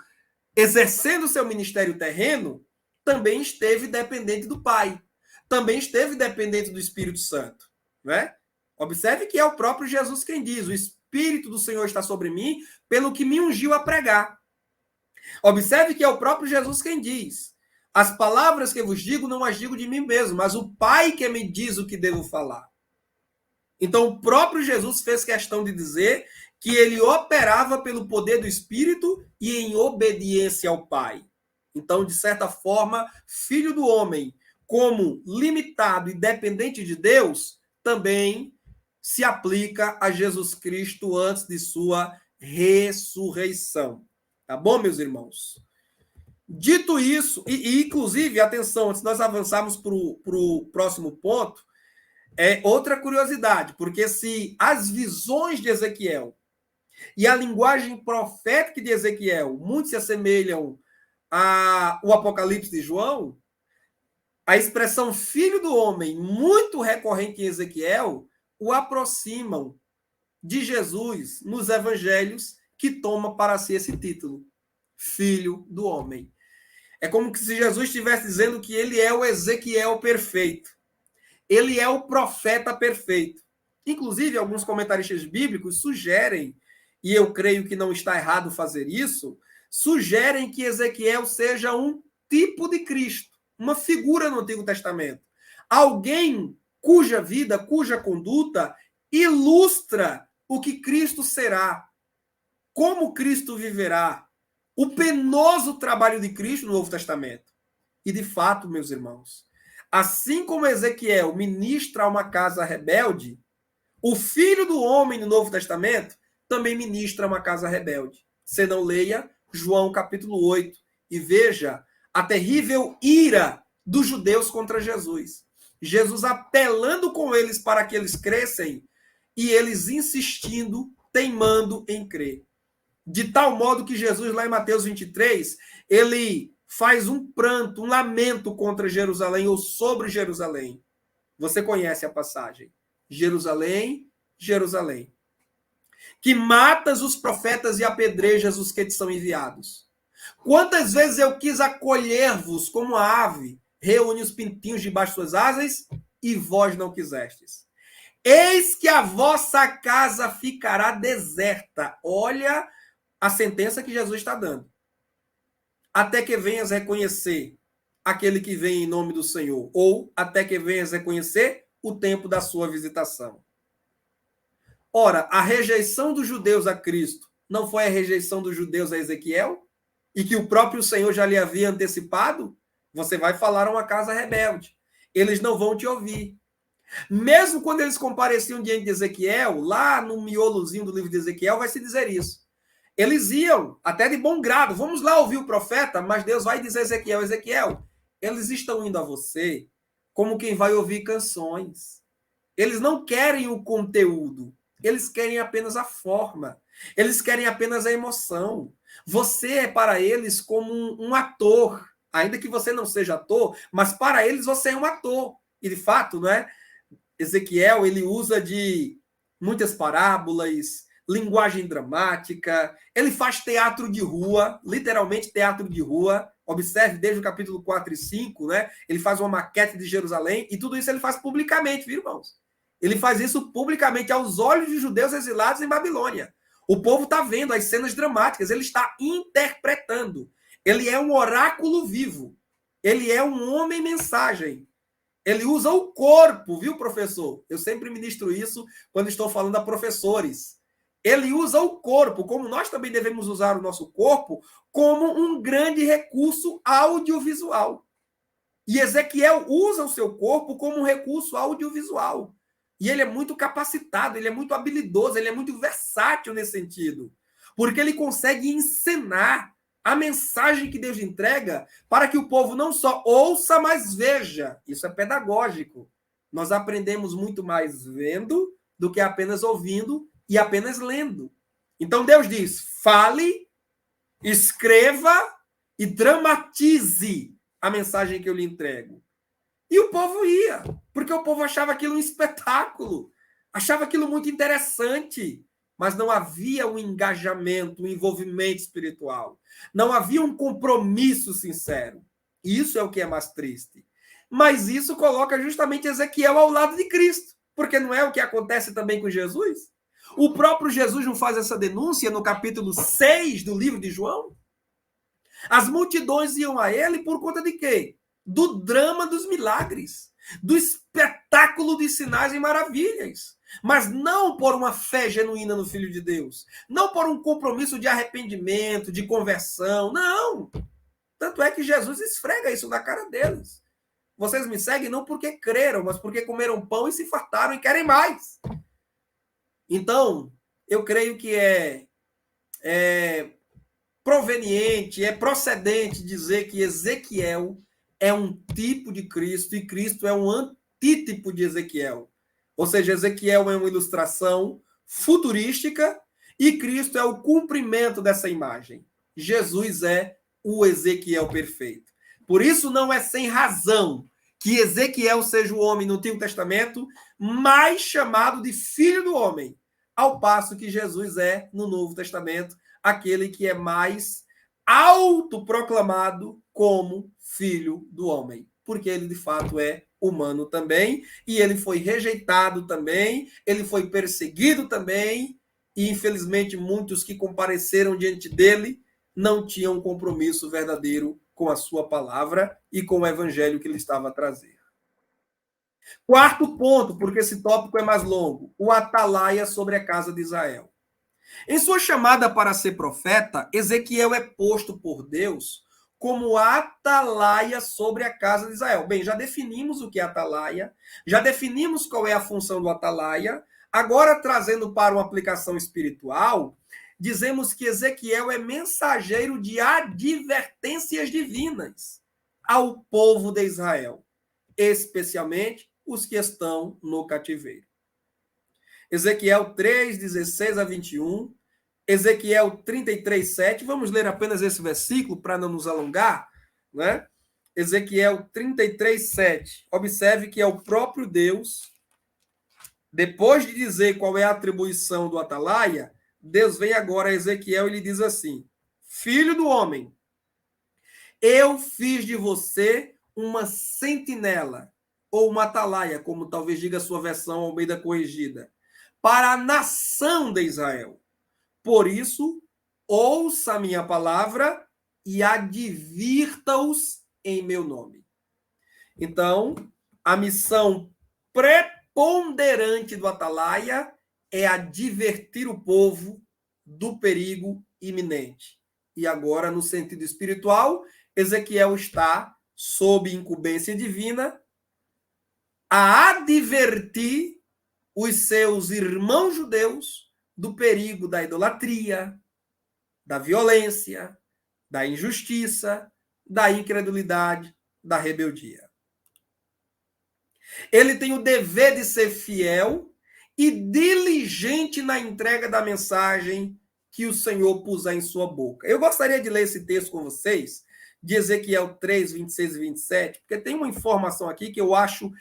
exercendo seu ministério terreno, também esteve dependente do Pai, também esteve dependente do Espírito Santo, não é? Observe que é o próprio Jesus quem diz: o Espírito do Senhor está sobre mim, pelo que me ungiu a pregar. Observe que é o próprio Jesus quem diz: as palavras que vos digo, não as digo de mim mesmo, mas o Pai que me diz o que devo falar. Então, o próprio Jesus fez questão de dizer que ele operava pelo poder do Espírito e em obediência ao Pai. Então, de certa forma, filho do homem, como limitado e dependente de Deus, também se aplica a Jesus Cristo antes de sua ressurreição. Tá bom, meus irmãos? Dito isso, e inclusive, atenção, antes de nós avançarmos para o próximo ponto, é outra curiosidade, porque se as visões de Ezequiel e a linguagem profética de Ezequiel muito se assemelham ao Apocalipse de João, a expressão filho do homem, muito recorrente em Ezequiel, o aproximam de Jesus nos evangelhos, que toma para si esse título, filho do homem. É como se Jesus estivesse dizendo que ele é o Ezequiel perfeito. Ele é o profeta perfeito. Inclusive, alguns comentaristas bíblicos sugerem, e eu creio que não está errado fazer isso, sugerem que Ezequiel seja um tipo de Cristo, uma figura no Antigo Testamento. Alguém cuja vida, cuja conduta ilustra o que Cristo será, como Cristo viverá, o penoso trabalho de Cristo no Novo Testamento. E, de fato, meus irmãos, assim como Ezequiel ministra a uma casa rebelde, o Filho do Homem no Novo Testamento também ministra a uma casa rebelde. Você não leia João capítulo 8 e veja a terrível ira dos judeus contra Jesus. Jesus apelando com eles para que eles crescem e eles insistindo, teimando em crer. De tal modo que Jesus, lá em Mateus 23, ele faz um pranto, um lamento contra Jerusalém ou sobre Jerusalém. Você conhece a passagem. Jerusalém, Jerusalém, que matas os profetas e apedrejas os que te são enviados. Quantas vezes eu quis acolher-vos como a ave, reúne os pintinhos debaixo de suas asas, e vós não quisestes. Eis que a vossa casa ficará deserta. Olha a sentença que Jesus está dando. Até que venhas reconhecer aquele que vem em nome do Senhor, ou até que venhas reconhecer o tempo da sua visitação. Ora, a rejeição dos judeus a Cristo não foi a rejeição dos judeus a Ezequiel? E que o próprio Senhor já lhe havia antecipado? Você vai falar a uma casa rebelde. Eles não vão te ouvir. Mesmo quando eles compareciam diante de Ezequiel, lá no miolozinho do livro de Ezequiel, vai se dizer isso. Eles iam, até de bom grado, vamos lá ouvir o profeta, mas Deus vai dizer a Ezequiel, Ezequiel, eles estão indo a você como quem vai ouvir canções. Eles não querem o conteúdo, eles querem apenas a forma, eles querem apenas a emoção. Você é para eles como um ator, ainda que você não seja ator, mas para eles você é um ator. E de fato, não é? Ezequiel, ele usa de muitas parábolas, linguagem dramática, ele faz teatro de rua, literalmente teatro de rua, Observe, desde o capítulo 4 e 5, né? Ele faz uma maquete de Jerusalém, e tudo isso ele faz publicamente, viu, irmãos? Ele faz isso publicamente aos olhos de judeus exilados em Babilônia. O povo está vendo as cenas dramáticas, ele está interpretando. Ele é um oráculo vivo. Ele é um homem-mensagem. Ele usa o corpo, viu, professor? Eu sempre ministro isso quando estou falando a professores. Ele usa o corpo, como nós também devemos usar o nosso corpo, como um grande recurso audiovisual. E Ezequiel usa o seu corpo como um recurso audiovisual. E ele é muito capacitado, ele é muito habilidoso, ele é muito versátil nesse sentido. Porque ele consegue encenar a mensagem que Deus entrega para que o povo não só ouça, mas veja. Isso é pedagógico. Nós aprendemos muito mais vendo do que apenas ouvindo e apenas lendo. Então Deus diz: fale, escreva e dramatize a mensagem que eu lhe entrego. E o povo ia, porque o povo achava aquilo um espetáculo, achava aquilo muito interessante, mas não havia um engajamento, um envolvimento espiritual. Não havia um compromisso sincero. Isso é o que é mais triste. Mas isso coloca justamente Ezequiel ao lado de Cristo, porque não é o que acontece também com Jesus? O próprio Jesus não faz essa denúncia no capítulo 6 do livro de João? As multidões iam a ele por conta de quê? Do drama dos milagres, do espetáculo de sinais e maravilhas, mas não por uma fé genuína no Filho de Deus, não por um compromisso de arrependimento, de conversão, não. Tanto é que Jesus esfrega isso na cara deles. Vocês me seguem não porque creram, mas porque comeram pão e se fartaram e querem mais. Então, eu creio que é proveniente, é procedente dizer que Ezequiel é um tipo de Cristo e Cristo é um antítipo de Ezequiel. Ou seja, Ezequiel é uma ilustração futurística e Cristo é o cumprimento dessa imagem. Jesus é o Ezequiel perfeito. Por isso não é sem razão que Ezequiel seja o homem no Antigo Testamento mais chamado de filho do homem, ao passo que Jesus é, no Novo Testamento, aquele que é mais autoproclamado como filho do homem, porque ele de fato é humano também, e ele foi rejeitado também, ele foi perseguido também, e infelizmente muitos que compareceram diante dele não tinham um compromisso verdadeiro com a sua palavra e com o evangelho que ele estava a trazer. Quarto ponto, porque esse tópico é mais longo, o atalaia sobre a casa de Israel. Em sua chamada para ser profeta, Ezequiel é posto por Deus como atalaia sobre a casa de Israel. Bem, já definimos o que é atalaia, já definimos qual é a função do atalaia. Agora, trazendo para uma aplicação espiritual, dizemos que Ezequiel é mensageiro de advertências divinas ao povo de Israel, especialmente os que estão no cativeiro. Ezequiel 3, 16 a 21, Ezequiel 33, 7. Vamos ler apenas esse versículo para não nos alongar, né? Ezequiel 33, 7. Observe que é o próprio Deus, depois de dizer qual é a atribuição do atalaia, Deus vem agora a Ezequiel e lhe diz assim: filho do homem, eu fiz de você uma sentinela, ou uma atalaia, como talvez diga a sua versão Almeida corrigida, para a nação de Israel. Por isso, ouça a minha palavra e advirta-os em meu nome. Então, a missão preponderante do atalaia é advertir o povo do perigo iminente. E agora, no sentido espiritual, Ezequiel está sob incumbência divina a advertir os seus irmãos judeus do perigo da idolatria, da violência, da injustiça, da incredulidade, da rebeldia. Ele tem o dever de ser fiel e diligente na entrega da mensagem que o Senhor puser em sua boca. Eu gostaria de ler esse texto com vocês, de Ezequiel 3, 26 e 27, porque tem uma informação aqui que eu acho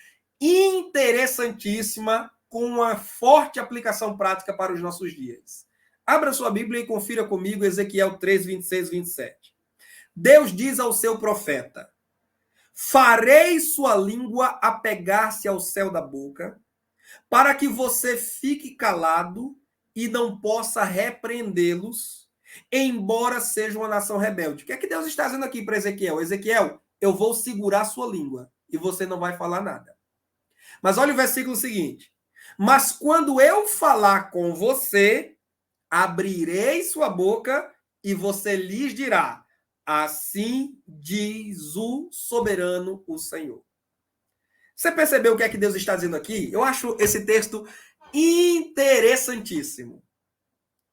interessantíssima, com uma forte aplicação prática para os nossos dias. Abra sua Bíblia e confira comigo Ezequiel 3, 26 e 27. Deus diz ao seu profeta: farei sua língua apegar-se ao céu da boca, para que você fique calado e não possa repreendê-los, embora seja uma nação rebelde. O que é que Deus está dizendo aqui para Ezequiel? Ezequiel, eu vou segurar sua língua e você não vai falar nada. Mas olha o versículo seguinte. Mas quando eu falar com você, abrirei sua boca e você lhes dirá: assim diz o soberano, o Senhor. Você percebeu o que é que Deus está dizendo aqui? Eu acho esse texto interessantíssimo.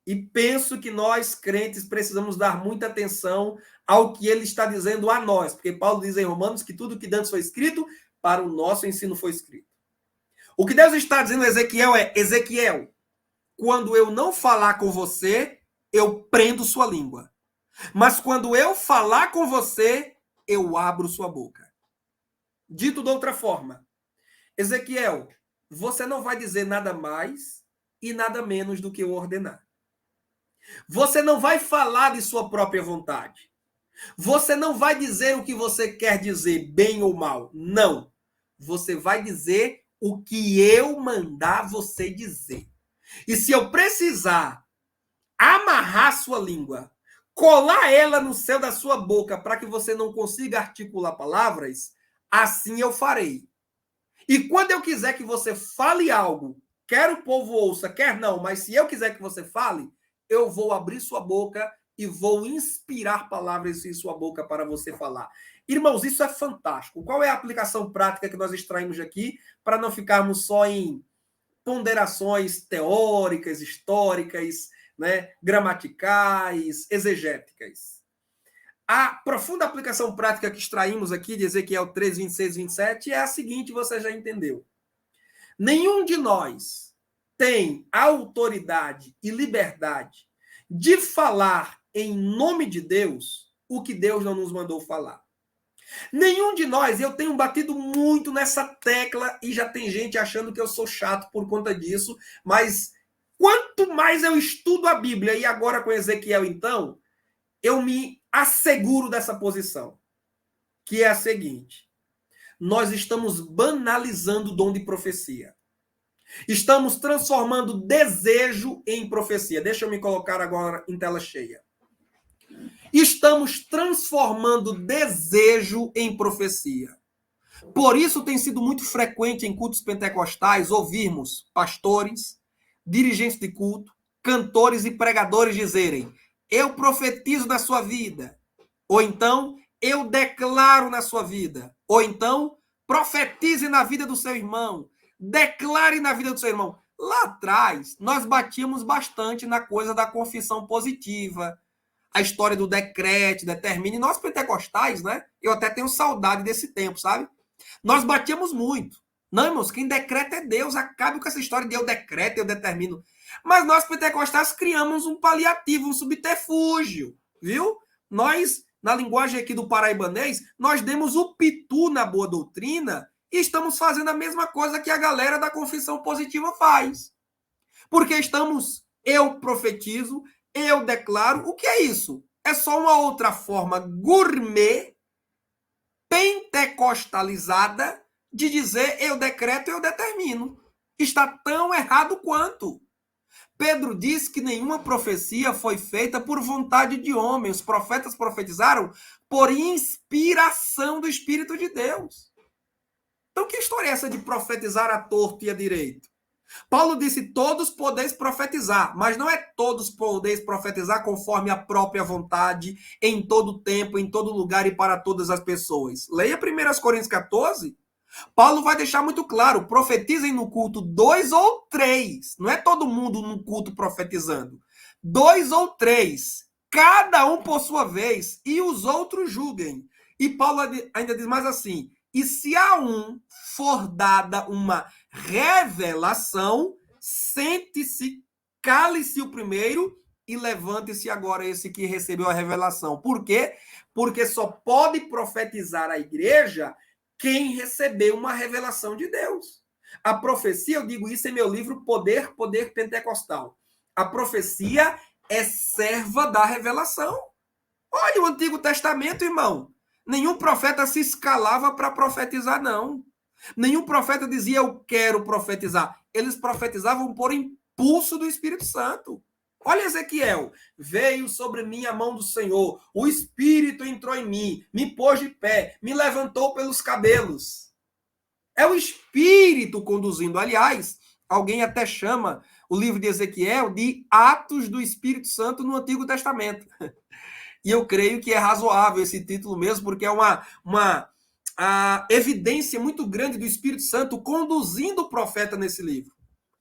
E penso que nós, crentes, precisamos dar muita atenção ao que ele está dizendo a nós. Porque Paulo diz em Romanos que tudo que antes foi escrito, para o nosso ensino foi escrito. O que Deus está dizendo a Ezequiel é: Ezequiel, quando eu não falar com você, eu prendo sua língua. Mas quando eu falar com você, eu abro sua boca. Dito de outra forma, Ezequiel, você não vai dizer nada mais e nada menos do que eu ordenar. Você não vai falar de sua própria vontade. Você não vai dizer o que você quer dizer, bem ou mal. Não. Você vai dizer o que eu mandar você dizer. E se eu precisar amarrar sua língua, colar ela no céu da sua boca para que você não consiga articular palavras, assim eu farei. E quando eu quiser que você fale algo, quer o povo ouça, quer não, mas se eu quiser que você fale, eu vou abrir sua boca e vou inspirar palavras em sua boca para você falar. Irmãos, isso é fantástico. Qual é a aplicação prática que nós extraímos aqui para não ficarmos só em ponderações teóricas, históricas, né, gramaticais, exegéticas? A profunda aplicação prática que extraímos aqui de Ezequiel 3, 26 e 27 é a seguinte, você já entendeu. Nenhum de nós tem autoridade e liberdade de falar em nome de Deus o que Deus não nos mandou falar. Nenhum de nós, eu tenho batido muito nessa tecla e já tem gente achando que eu sou chato por conta disso, mas quanto mais eu estudo a Bíblia, e agora com Ezequiel então, eu me asseguro dessa posição, que é a seguinte: nós estamos banalizando o dom de profecia. Estamos transformando desejo em profecia. Deixa eu me colocar agora em tela cheia. Estamos transformando desejo em profecia. Por isso tem sido muito frequente em cultos pentecostais ouvirmos pastores, dirigentes de culto, cantores e pregadores dizerem: eu profetizo na sua vida. Ou então, eu declaro na sua vida. Ou então, profetize na vida do seu irmão. Declare na vida do seu irmão. Lá atrás, nós batíamos bastante na coisa da confissão positiva, a história do decreto, determine. Nós pentecostais, né? Eu até tenho saudade desse tempo, sabe? Nós batíamos muito. Não, irmãos, quem decreta é Deus. Acabe com essa história de eu decreto, eu determino. Mas nós pentecostais criamos um paliativo, um subterfúgio, viu? Nós, na linguagem aqui do paraibanês, nós demos o pitu na boa doutrina e estamos fazendo a mesma coisa que a galera da confissão positiva faz. Porque estamos, eu profetizo, eu declaro. O que é isso? É só uma outra forma gourmet, pentecostalizada, de dizer eu decreto, eu determino. Está tão errado quanto. Pedro diz que nenhuma profecia foi feita por vontade de homem. Os profetas profetizaram por inspiração do Espírito de Deus. Então, que história é essa de profetizar à torto e à direito? Paulo disse: todos podeis profetizar, mas não é todos podeis profetizar conforme a própria vontade, em todo tempo, em todo lugar e para todas as pessoas. Leia 1 Coríntios 14. Paulo vai deixar muito claro: profetizem no culto 2 ou 3. Não é todo mundo no culto profetizando. 2 ou 3. Cada um por sua vez, e os outros julguem. E Paulo ainda diz mais assim: e se a um for dada uma revelação, sente-se, cale-se o primeiro e levante-se agora esse que recebeu a revelação. Por quê? Porque só pode profetizar a igreja quem recebeu uma revelação de Deus. A profecia, eu digo isso em meu livro Poder, Pentecostal. A profecia é serva da revelação. Olha o Antigo Testamento, irmão. Nenhum profeta se escalava para profetizar, não. Nenhum profeta dizia, eu quero profetizar. Eles profetizavam por impulso do Espírito Santo. Olha Ezequiel, veio sobre mim a mão do Senhor, o Espírito entrou em mim, me pôs de pé, me levantou pelos cabelos. É o Espírito conduzindo. Aliás, alguém até chama o livro de Ezequiel de Atos do Espírito Santo no Antigo Testamento. E eu creio que é razoável esse título mesmo, porque é uma evidência muito grande do Espírito Santo conduzindo o profeta nesse livro.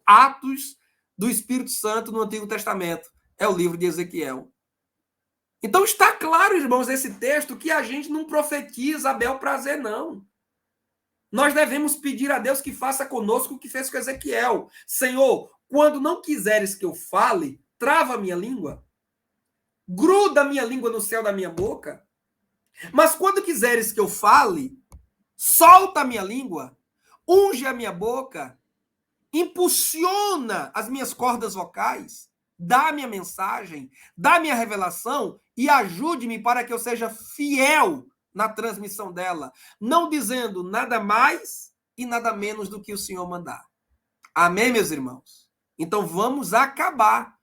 Atos do Espírito Santo no Antigo Testamento. É o livro de Ezequiel. Então está claro, irmãos, nesse texto que a gente não profetiza a bel prazer, não. Nós devemos pedir a Deus que faça conosco o que fez com Ezequiel. Senhor, quando não quiseres que eu fale, trava a minha língua. Gruda a minha língua no céu da minha boca. Mas quando quiseres que eu fale, solta a minha língua, unge a minha boca, impulsiona as minhas cordas vocais, dá a minha mensagem, dá a minha revelação e ajude-me para que eu seja fiel na transmissão dela, não dizendo nada mais e nada menos do que o Senhor mandar. Amém, meus irmãos? Então vamos acabar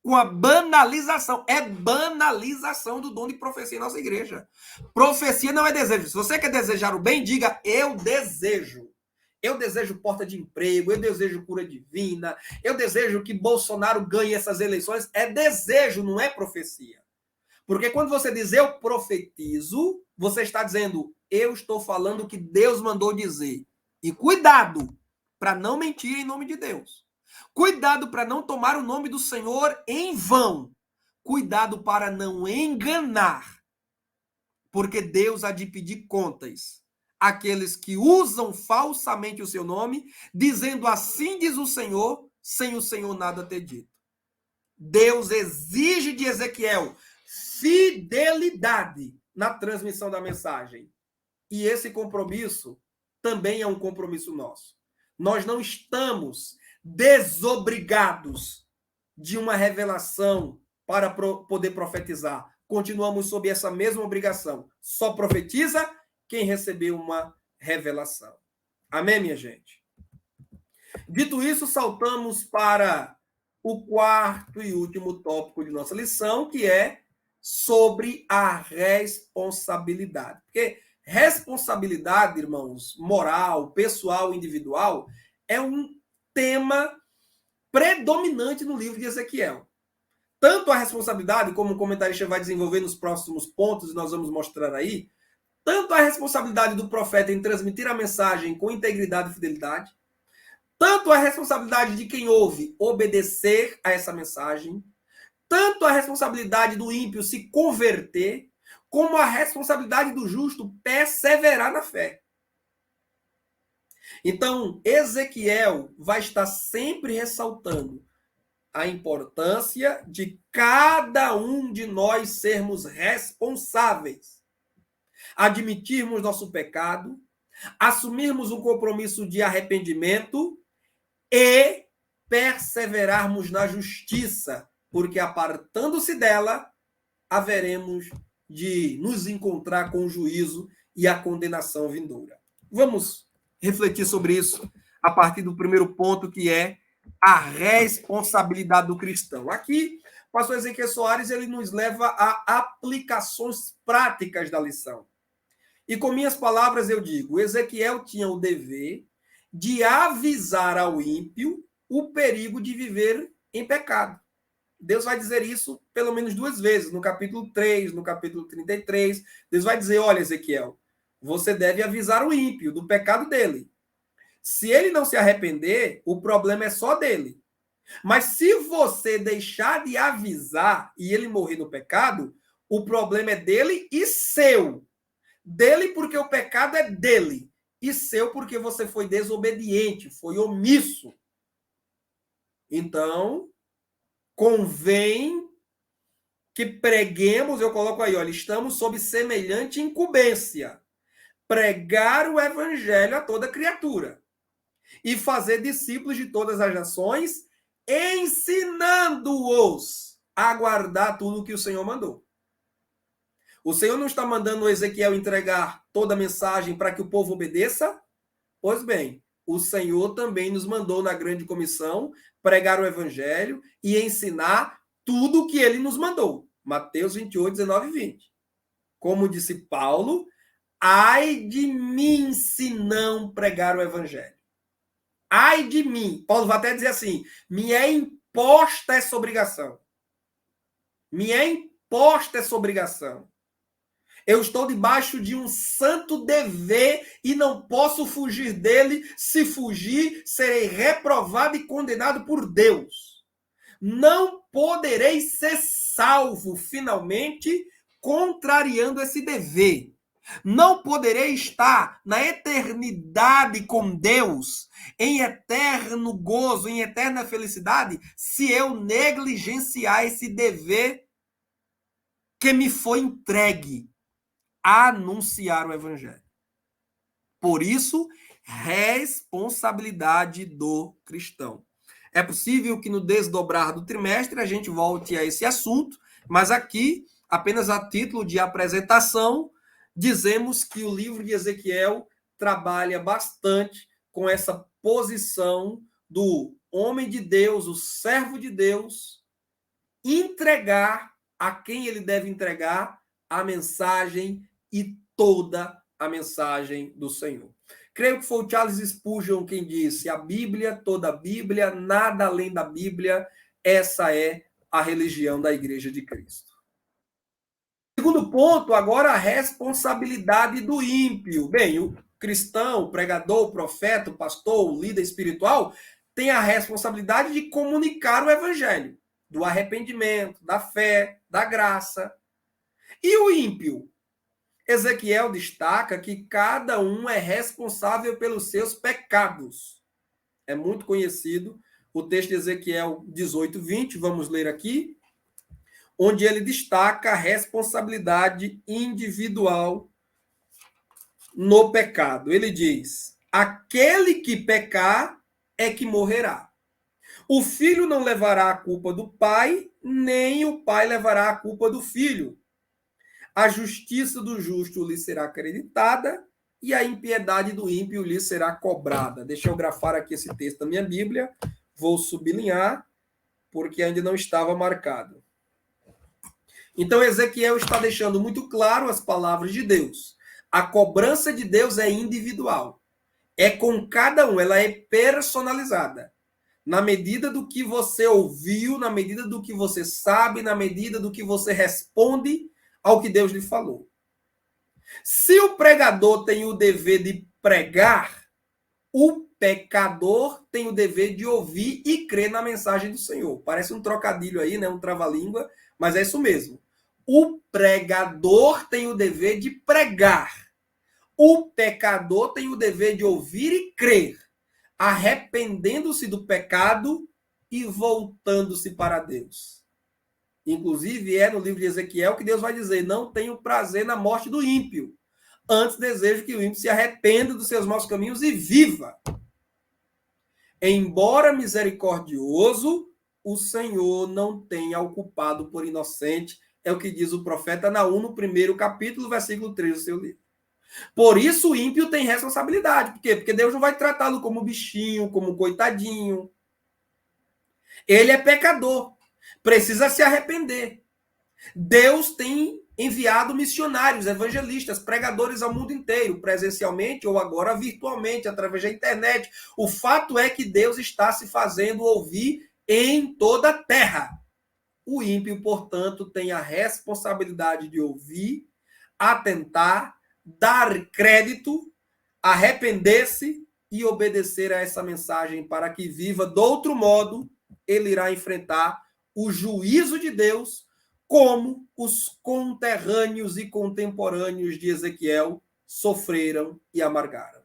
com a banalização. É banalização do dom de profecia em nossa igreja. Profecia não é desejo. Se você quer desejar o bem, diga, eu desejo. Eu desejo porta de emprego, eu desejo cura divina, eu desejo que Bolsonaro ganhe essas eleições. É desejo, não é profecia. Porque quando você diz eu profetizo, você está dizendo eu estou falando o que Deus mandou dizer. E cuidado para não mentir em nome de Deus. Cuidado para não tomar o nome do Senhor em vão. Cuidado para não enganar. Porque Deus há de pedir contas àqueles que usam falsamente o seu nome, dizendo assim diz o Senhor, sem o Senhor nada ter dito. Deus exige de Ezequiel fidelidade na transmissão da mensagem. E esse compromisso também é um compromisso nosso. Nós não estamos desobrigados de uma revelação para poder profetizar. Continuamos sob essa mesma obrigação. Só profetiza quem recebeu uma revelação. Amém, minha gente? Dito isso, saltamos para o quarto e último tópico de nossa lição, que é sobre a responsabilidade. Porque responsabilidade, irmãos, moral, pessoal, individual, é um tema predominante no livro de Ezequiel. Tanto a responsabilidade, como o comentarista vai desenvolver nos próximos pontos, e nós vamos mostrar aí, tanto a responsabilidade do profeta em transmitir a mensagem com integridade e fidelidade, tanto a responsabilidade de quem ouve obedecer a essa mensagem, tanto a responsabilidade do ímpio se converter, como a responsabilidade do justo perseverar na fé. Então, Ezequiel vai estar sempre ressaltando a importância de cada um de nós sermos responsáveis, admitirmos nosso pecado, assumirmos um compromisso de arrependimento e perseverarmos na justiça, porque apartando-se dela, haveremos de nos encontrar com o juízo e a condenação vindoura. Vamos refletir sobre isso a partir do primeiro ponto, que é a responsabilidade do cristão. Aqui, o pastor Ezequiel Soares, ele nos leva a aplicações práticas da lição. E com minhas palavras eu digo, Ezequiel tinha o dever de avisar ao ímpio o perigo de viver em pecado. Deus vai dizer isso pelo menos 2 vezes, no capítulo 3, no capítulo 33. Deus vai dizer, olha, Ezequiel, você deve avisar o ímpio do pecado dele. Se ele não se arrepender, o problema é só dele. Mas se você deixar de avisar e ele morrer no pecado, o problema é dele e seu. Dele porque o pecado é dele. E seu porque você foi desobediente, foi omisso. Então, convém que preguemos, eu coloco aí, olha, estamos sob semelhante incumbência. Pregar o evangelho a toda criatura. E fazer discípulos de todas as nações, ensinando-os a guardar tudo o que o Senhor mandou. O Senhor não está mandando Ezequiel entregar toda a mensagem para que o povo obedeça? Pois bem, o Senhor também nos mandou na grande comissão pregar o evangelho e ensinar tudo o que ele nos mandou. Mateus 28, 19 e 20. Como disse Paulo, ai de mim se não pregar o evangelho. Ai de mim. Paulo vai até dizer assim, me é imposta essa obrigação. Me é imposta essa obrigação. Eu estou debaixo de um santo dever e não posso fugir dele. Se fugir, serei reprovado e condenado por Deus. Não poderei ser salvo, finalmente, contrariando esse dever. Não poderei estar na eternidade com Deus, em eterno gozo, em eterna felicidade, se eu negligenciar esse dever que me foi entregue. Anunciar o evangelho. Por isso, responsabilidade do cristão. É possível que no desdobrar do trimestre a gente volte a esse assunto, mas aqui, apenas a título de apresentação, dizemos que o livro de Ezequiel trabalha bastante com essa posição do homem de Deus, o servo de Deus, entregar a quem ele deve entregar a mensagem e toda a mensagem do Senhor. Creio que foi o Charles Spurgeon quem disse, a Bíblia, toda a Bíblia, nada além da Bíblia, essa é a religião da Igreja de Cristo. Segundo ponto, agora a responsabilidade do ímpio. Bem, o cristão, o pregador, o profeta, o pastor, o líder espiritual, tem a responsabilidade de comunicar o evangelho, do arrependimento, da fé, da graça. E o ímpio? Ezequiel destaca que cada um é responsável pelos seus pecados. É muito conhecido o texto de Ezequiel 18, 20, vamos ler aqui, onde ele destaca a responsabilidade individual no pecado. Ele diz, aquele que pecar é que morrerá. O filho não levará a culpa do pai, nem o pai levará a culpa do filho. A justiça do justo lhe será acreditada e a impiedade do ímpio lhe será cobrada. Deixa eu grafar aqui esse texto da minha Bíblia. Vou sublinhar, porque ainda não estava marcado. Então, Ezequiel está deixando muito claro as palavras de Deus. A cobrança de Deus é individual. É com cada um, ela é personalizada. Na medida do que você ouviu, na medida do que você sabe, na medida do que você responde ao que Deus lhe falou. Se o pregador tem o dever de pregar, o pecador tem o dever de ouvir e crer na mensagem do Senhor. Parece um trocadilho aí, né? Um trava-língua, mas é isso mesmo. O pregador tem o dever de pregar. O pecador tem o dever de ouvir e crer, arrependendo-se do pecado e voltando-se para Deus. Inclusive, é no livro de Ezequiel que Deus vai dizer, não tenho prazer na morte do ímpio. Antes desejo que o ímpio se arrependa dos seus maus caminhos e viva. Embora misericordioso, o Senhor não tenha o culpado por inocente. É o que diz o profeta Naum no primeiro capítulo, versículo 3 do seu livro. Por isso o ímpio tem responsabilidade. Por quê? Porque Deus não vai tratá-lo como bichinho, como coitadinho. Ele é pecador. Precisa se arrepender. Deus tem enviado missionários, evangelistas, pregadores ao mundo inteiro, presencialmente ou agora virtualmente, através da internet. O fato é que Deus está se fazendo ouvir em toda a terra. O ímpio, portanto, tem a responsabilidade de ouvir, atentar, dar crédito, arrepender-se e obedecer a essa mensagem para que viva. Do outro modo, ele irá enfrentar o juízo de Deus, como os conterrâneos e contemporâneos de Ezequiel sofreram e amargaram.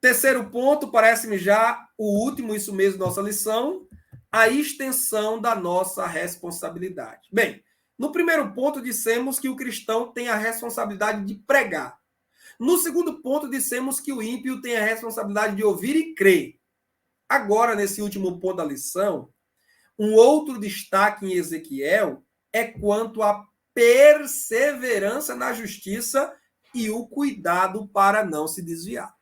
Terceiro ponto, parece-me já o último, isso mesmo, nossa lição, a extensão da nossa responsabilidade. Bem, no primeiro ponto dissemos que o cristão tem a responsabilidade de pregar. No segundo ponto dissemos que o ímpio tem a responsabilidade de ouvir e crer. Agora, nesse último ponto da lição, um outro destaque em Ezequiel é quanto à perseverança na justiça e o cuidado para não se desviar.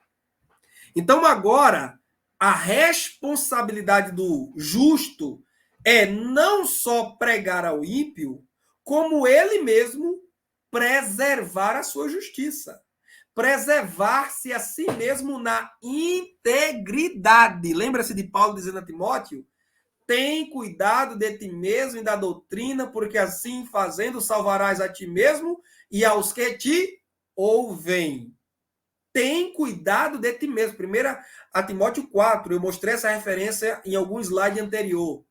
Então, agora, a responsabilidade do justo é não só pregar ao ímpio, como ele mesmo preservar a sua justiça. Preservar-se a si mesmo na integridade. Lembra-se de Paulo dizendo a Timóteo? Tem cuidado de ti mesmo e da doutrina, porque assim fazendo salvarás a ti mesmo e aos que te ouvem. Tem cuidado de ti mesmo. 1 Timóteo 4, eu mostrei essa referência em algum slide anterior.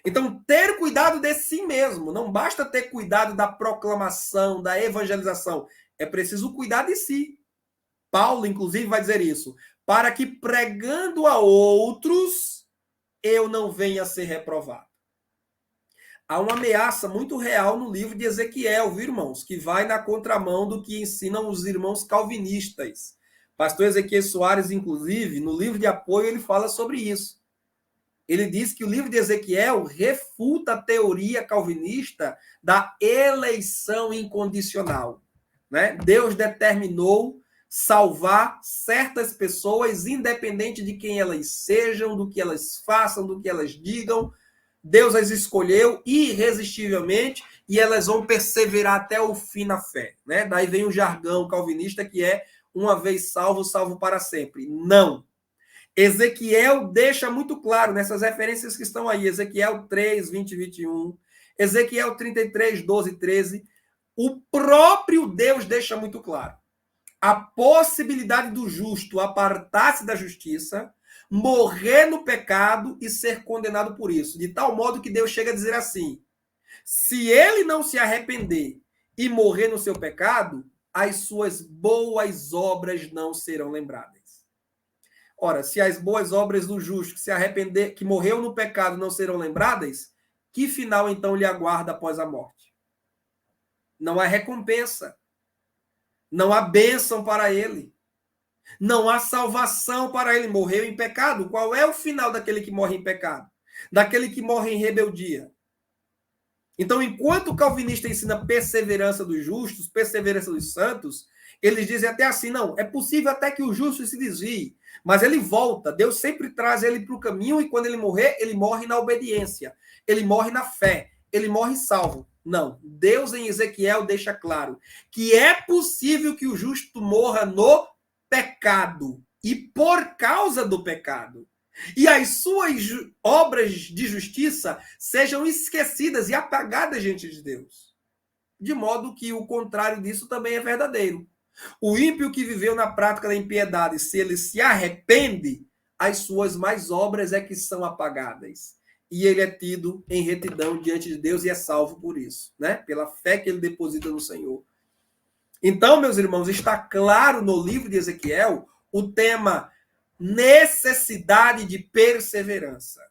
Então, ter cuidado de si mesmo. Não basta ter cuidado da proclamação, da evangelização. É preciso cuidar de si. Paulo, inclusive, vai dizer isso. Para que pregando a outros, eu não venha a ser reprovado. Há uma ameaça muito real no livro de Ezequiel, viu, irmãos? Que vai na contramão do que ensinam os irmãos calvinistas. Pastor Ezequiel Soares, inclusive, no livro de apoio, ele fala sobre isso. Ele diz que o livro de Ezequiel refuta a teoria calvinista da eleição incondicional. Né? Deus determinou salvar certas pessoas, independente de quem elas sejam, do que elas façam, do que elas digam. Deus as escolheu irresistivelmente e elas vão perseverar até o fim na fé. Né? Daí vem o jargão calvinista que é uma vez salvo, salvo para sempre. Não. Ezequiel deixa muito claro nessas referências que estão aí. Ezequiel 3, 20 e 21. Ezequiel 33, 12 e 13. O próprio Deus deixa muito claro. A possibilidade do justo apartar-se da justiça, morrer no pecado e ser condenado por isso. De tal modo que Deus chega a dizer assim: se ele não se arrepender e morrer no seu pecado, as suas boas obras não serão lembradas. Ora, se as boas obras do justo que se arrepender, que morreu no pecado, não serão lembradas, que final então lhe aguarda após a morte? Não há recompensa. Não há bênção para ele. Não há salvação para ele. Morreu em pecado. Qual é o final daquele que morre em pecado? Daquele que morre em rebeldia? Então, enquanto o calvinista ensina perseverança dos justos, perseverança dos santos, eles dizem até assim, não, é possível até que o justo se desvie, mas ele volta. Deus sempre traz ele para o caminho e quando ele morrer, ele morre na obediência. Ele morre na fé. Ele morre salvo. Não, Deus em Ezequiel deixa claro que é possível que o justo morra no pecado e por causa do pecado. E as suas obras de justiça sejam esquecidas e apagadas diante de Deus. De modo que o contrário disso também é verdadeiro. O ímpio que viveu na prática da impiedade, se ele se arrepende, as suas mais obras é que são apagadas. E ele é tido em retidão diante de Deus e é salvo por isso, né? Pela fé que ele deposita no Senhor. Então, meus irmãos, está claro no livro de Ezequiel o tema necessidade de perseverança.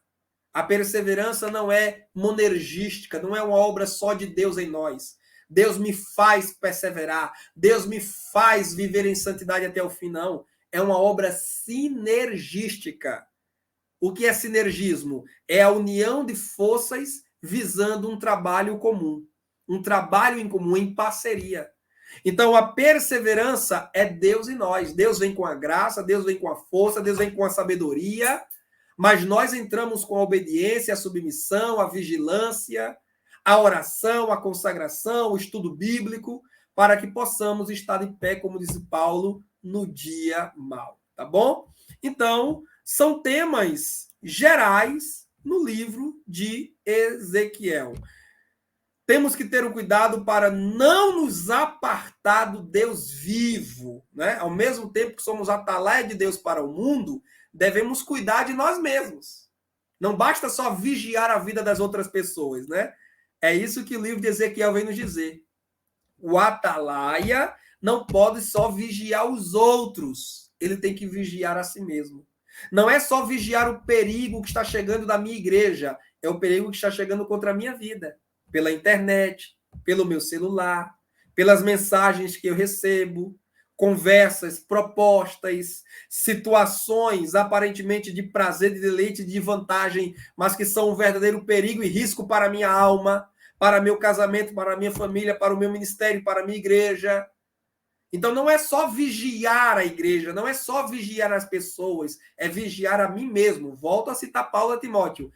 A perseverança não é monergística, não é uma obra só de Deus em nós. Deus me faz perseverar, Deus me faz viver em santidade até o fim, não. É uma obra sinergística. O que é sinergismo? É a união de forças visando um trabalho comum. Um trabalho em comum, em parceria. Então, a perseverança é Deus em nós. Deus vem com a graça, Deus vem com a força, Deus vem com a sabedoria, mas nós entramos com a obediência, a submissão, a vigilância, a oração, a consagração, o estudo bíblico, para que possamos estar de pé, como disse Paulo, no dia mau. Tá bom? Então, são temas gerais no livro de Ezequiel. Temos que ter um cuidado para não nos apartar do Deus vivo, né? Ao mesmo tempo que somos atalaia de Deus para o mundo, devemos cuidar de nós mesmos. Não basta só vigiar a vida das outras pessoas, né? É isso que o livro de Ezequiel vem nos dizer. O atalaia não pode só vigiar os outros, ele tem que vigiar a si mesmo. Não é só vigiar o perigo que está chegando da minha igreja, é o perigo que está chegando contra a minha vida. Pela internet, pelo meu celular, pelas mensagens que eu recebo, conversas, propostas, situações aparentemente de prazer, de deleite, de vantagem, mas que são um verdadeiro perigo e risco para a minha alma, para meu casamento, para a minha família, para o meu ministério, para a minha igreja. Então não é só vigiar a igreja, não é só vigiar as pessoas, é vigiar a mim mesmo. Volto a citar Paulo a Timóteo.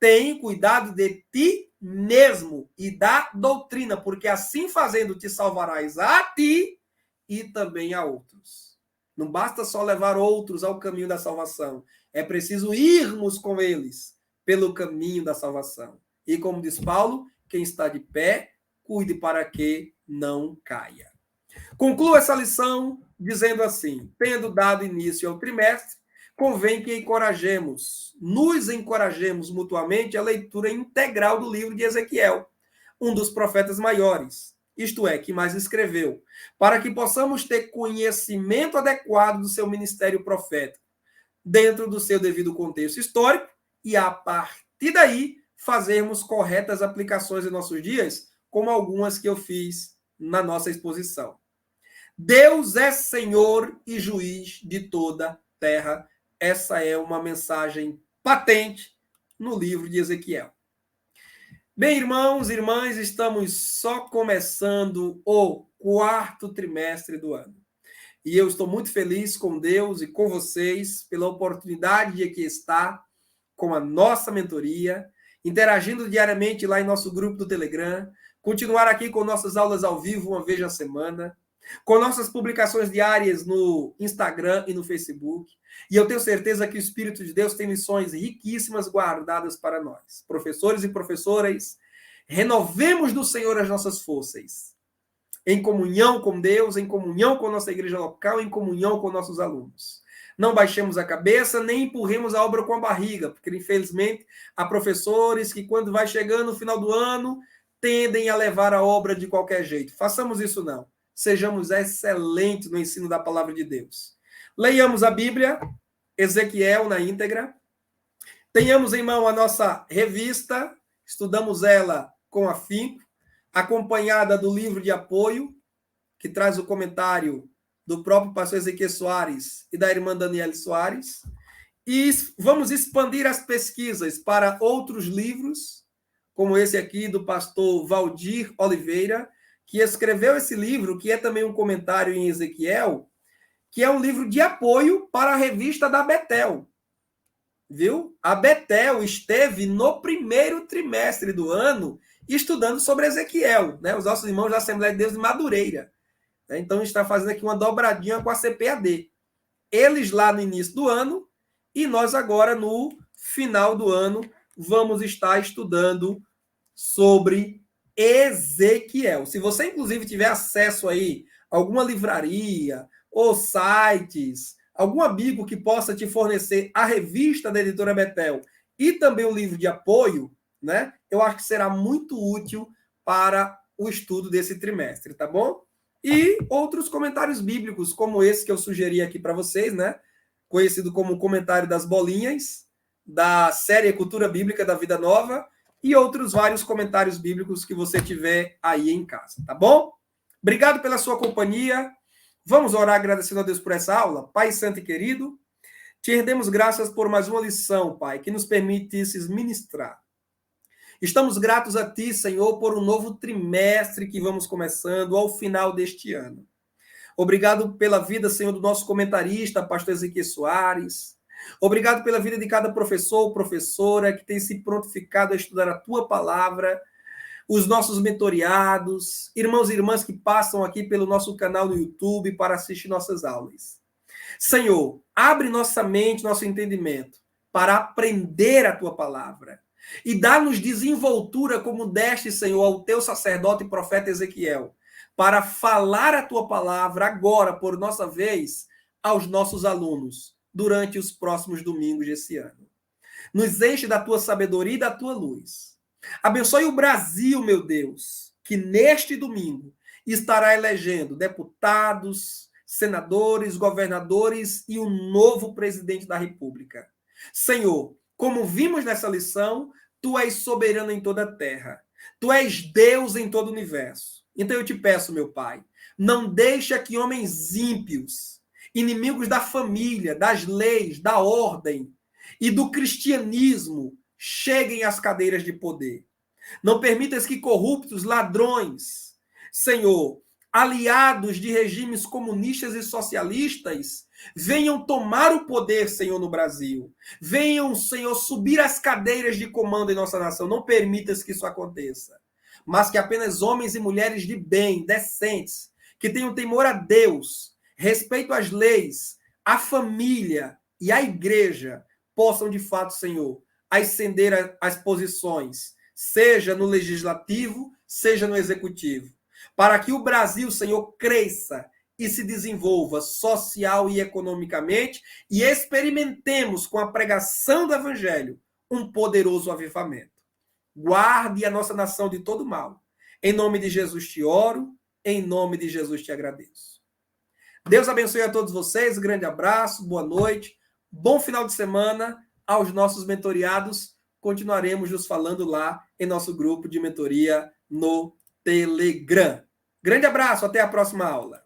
Tem cuidado de ti mesmo e da doutrina, porque assim fazendo te salvarás a ti e também a outros. Não basta só levar outros ao caminho da salvação, é preciso irmos com eles pelo caminho da salvação. E como diz Paulo, quem está de pé, cuide para que não caia. Concluo essa lição dizendo assim: tendo dado início ao trimestre, convém que nos encorajemos mutuamente a leitura integral do livro de Ezequiel, um dos profetas maiores, isto é, que mais escreveu, para que possamos ter conhecimento adequado do seu ministério profético, dentro do seu devido contexto histórico, e a partir daí fazermos corretas aplicações em nossos dias, como algumas que eu fiz na nossa exposição. Deus é Senhor e juiz de toda a terra. Essa é uma mensagem patente no livro de Ezequiel. Bem, irmãos e irmãs, estamos só começando o 4º trimestre do ano. E eu estou muito feliz com Deus e com vocês pela oportunidade de aqui estar com a nossa mentoria, interagindo diariamente lá em nosso grupo do Telegram, continuar aqui com nossas aulas ao vivo uma vez na semana, com nossas publicações diárias no Instagram e no Facebook. E eu tenho certeza que o Espírito de Deus tem lições riquíssimas guardadas para nós. Professores e professoras, renovemos do Senhor as nossas forças, em comunhão com Deus, em comunhão com a nossa igreja local, em comunhão com nossos alunos. Não baixemos a cabeça, nem empurremos a obra com a barriga, porque, infelizmente, há professores que, quando vai chegando no final do ano, tendem a levar a obra de qualquer jeito. Façamos isso não. Sejamos excelentes no ensino da palavra de Deus. Leiamos a Bíblia, Ezequiel na íntegra. Tenhamos em mão a nossa revista, estudamos ela com afinco, acompanhada do livro de apoio, que traz o comentário do próprio pastor Ezequiel Soares e da irmã Daniele Soares. E vamos expandir as pesquisas para outros livros, como esse aqui do pastor Valdir Oliveira, que escreveu esse livro, que é também um comentário em Ezequiel, que é um livro de apoio para a revista da Betel. Viu? A Betel esteve no 1º trimestre do ano estudando sobre Ezequiel, né? Os nossos irmãos da Assembleia de Deus de Madureira. Né? Então, a gente está fazendo aqui uma dobradinha com a CPAD. Eles lá no início do ano e nós agora no final do ano vamos estar estudando sobre Ezequiel. Se você, inclusive, tiver acesso aí a alguma livraria ou sites, algum amigo que possa te fornecer a revista da editora Betel e também o livro de apoio, né? Eu acho que será muito útil para o estudo desse trimestre, tá bom? E outros comentários bíblicos, como esse que eu sugeri aqui para vocês, né? Conhecido como o comentário das bolinhas, da série Cultura Bíblica da Vida Nova, e outros vários comentários bíblicos que você tiver aí em casa, tá bom? Obrigado pela sua companhia. Vamos orar agradecendo a Deus por essa aula. Pai santo e querido, te rendemos graças por mais uma lição, Pai, que nos permitisses ministrar. Estamos gratos a Ti, Senhor, por um novo trimestre que vamos começando ao final deste ano. Obrigado pela vida, Senhor, do nosso comentarista, pastor Ezequiel Soares. Obrigado pela vida de cada professor ou professora que tem se prontificado a estudar a Tua palavra, os nossos mentoriados, irmãos e irmãs que passam aqui pelo nosso canal no YouTube para assistir nossas aulas. Senhor, abre nossa mente, nosso entendimento para aprender a Tua palavra e dá-nos desenvoltura como deste, Senhor, ao Teu sacerdote e profeta Ezequiel, para falar a Tua palavra agora, por nossa vez, aos nossos alunos, durante os próximos domingos desse ano. Nos enche da Tua sabedoria e da Tua luz. Abençoe o Brasil, meu Deus, que neste domingo estará elegendo deputados, senadores, governadores e um novo presidente da República. Senhor, como vimos nessa lição, Tu és soberano em toda a terra. Tu és Deus em todo o universo. Então eu te peço, meu Pai, não deixa que homens ímpios, inimigos da família, das leis, da ordem e do cristianismo cheguem às cadeiras de poder. Não permitas que corruptos, ladrões, Senhor, aliados de regimes comunistas e socialistas, venham tomar o poder, Senhor, no Brasil. Venham, Senhor, subir as cadeiras de comando em nossa nação. Não permitas que isso aconteça. Mas que apenas homens e mulheres de bem, decentes, que tenham temor a Deus, respeito às leis, à família e à igreja, possam, de fato, Senhor, ascender as posições, seja no legislativo, seja no executivo, para que o Brasil, Senhor, cresça e se desenvolva social e economicamente e experimentemos com a pregação do evangelho um poderoso avivamento. Guarde a nossa nação de todo mal. Em nome de Jesus te oro, em nome de Jesus te agradeço. Deus abençoe a todos vocês, grande abraço, boa noite, bom final de semana. Aos nossos mentoriados, continuaremos nos falando lá em nosso grupo de mentoria no Telegram. Grande abraço, até a próxima aula.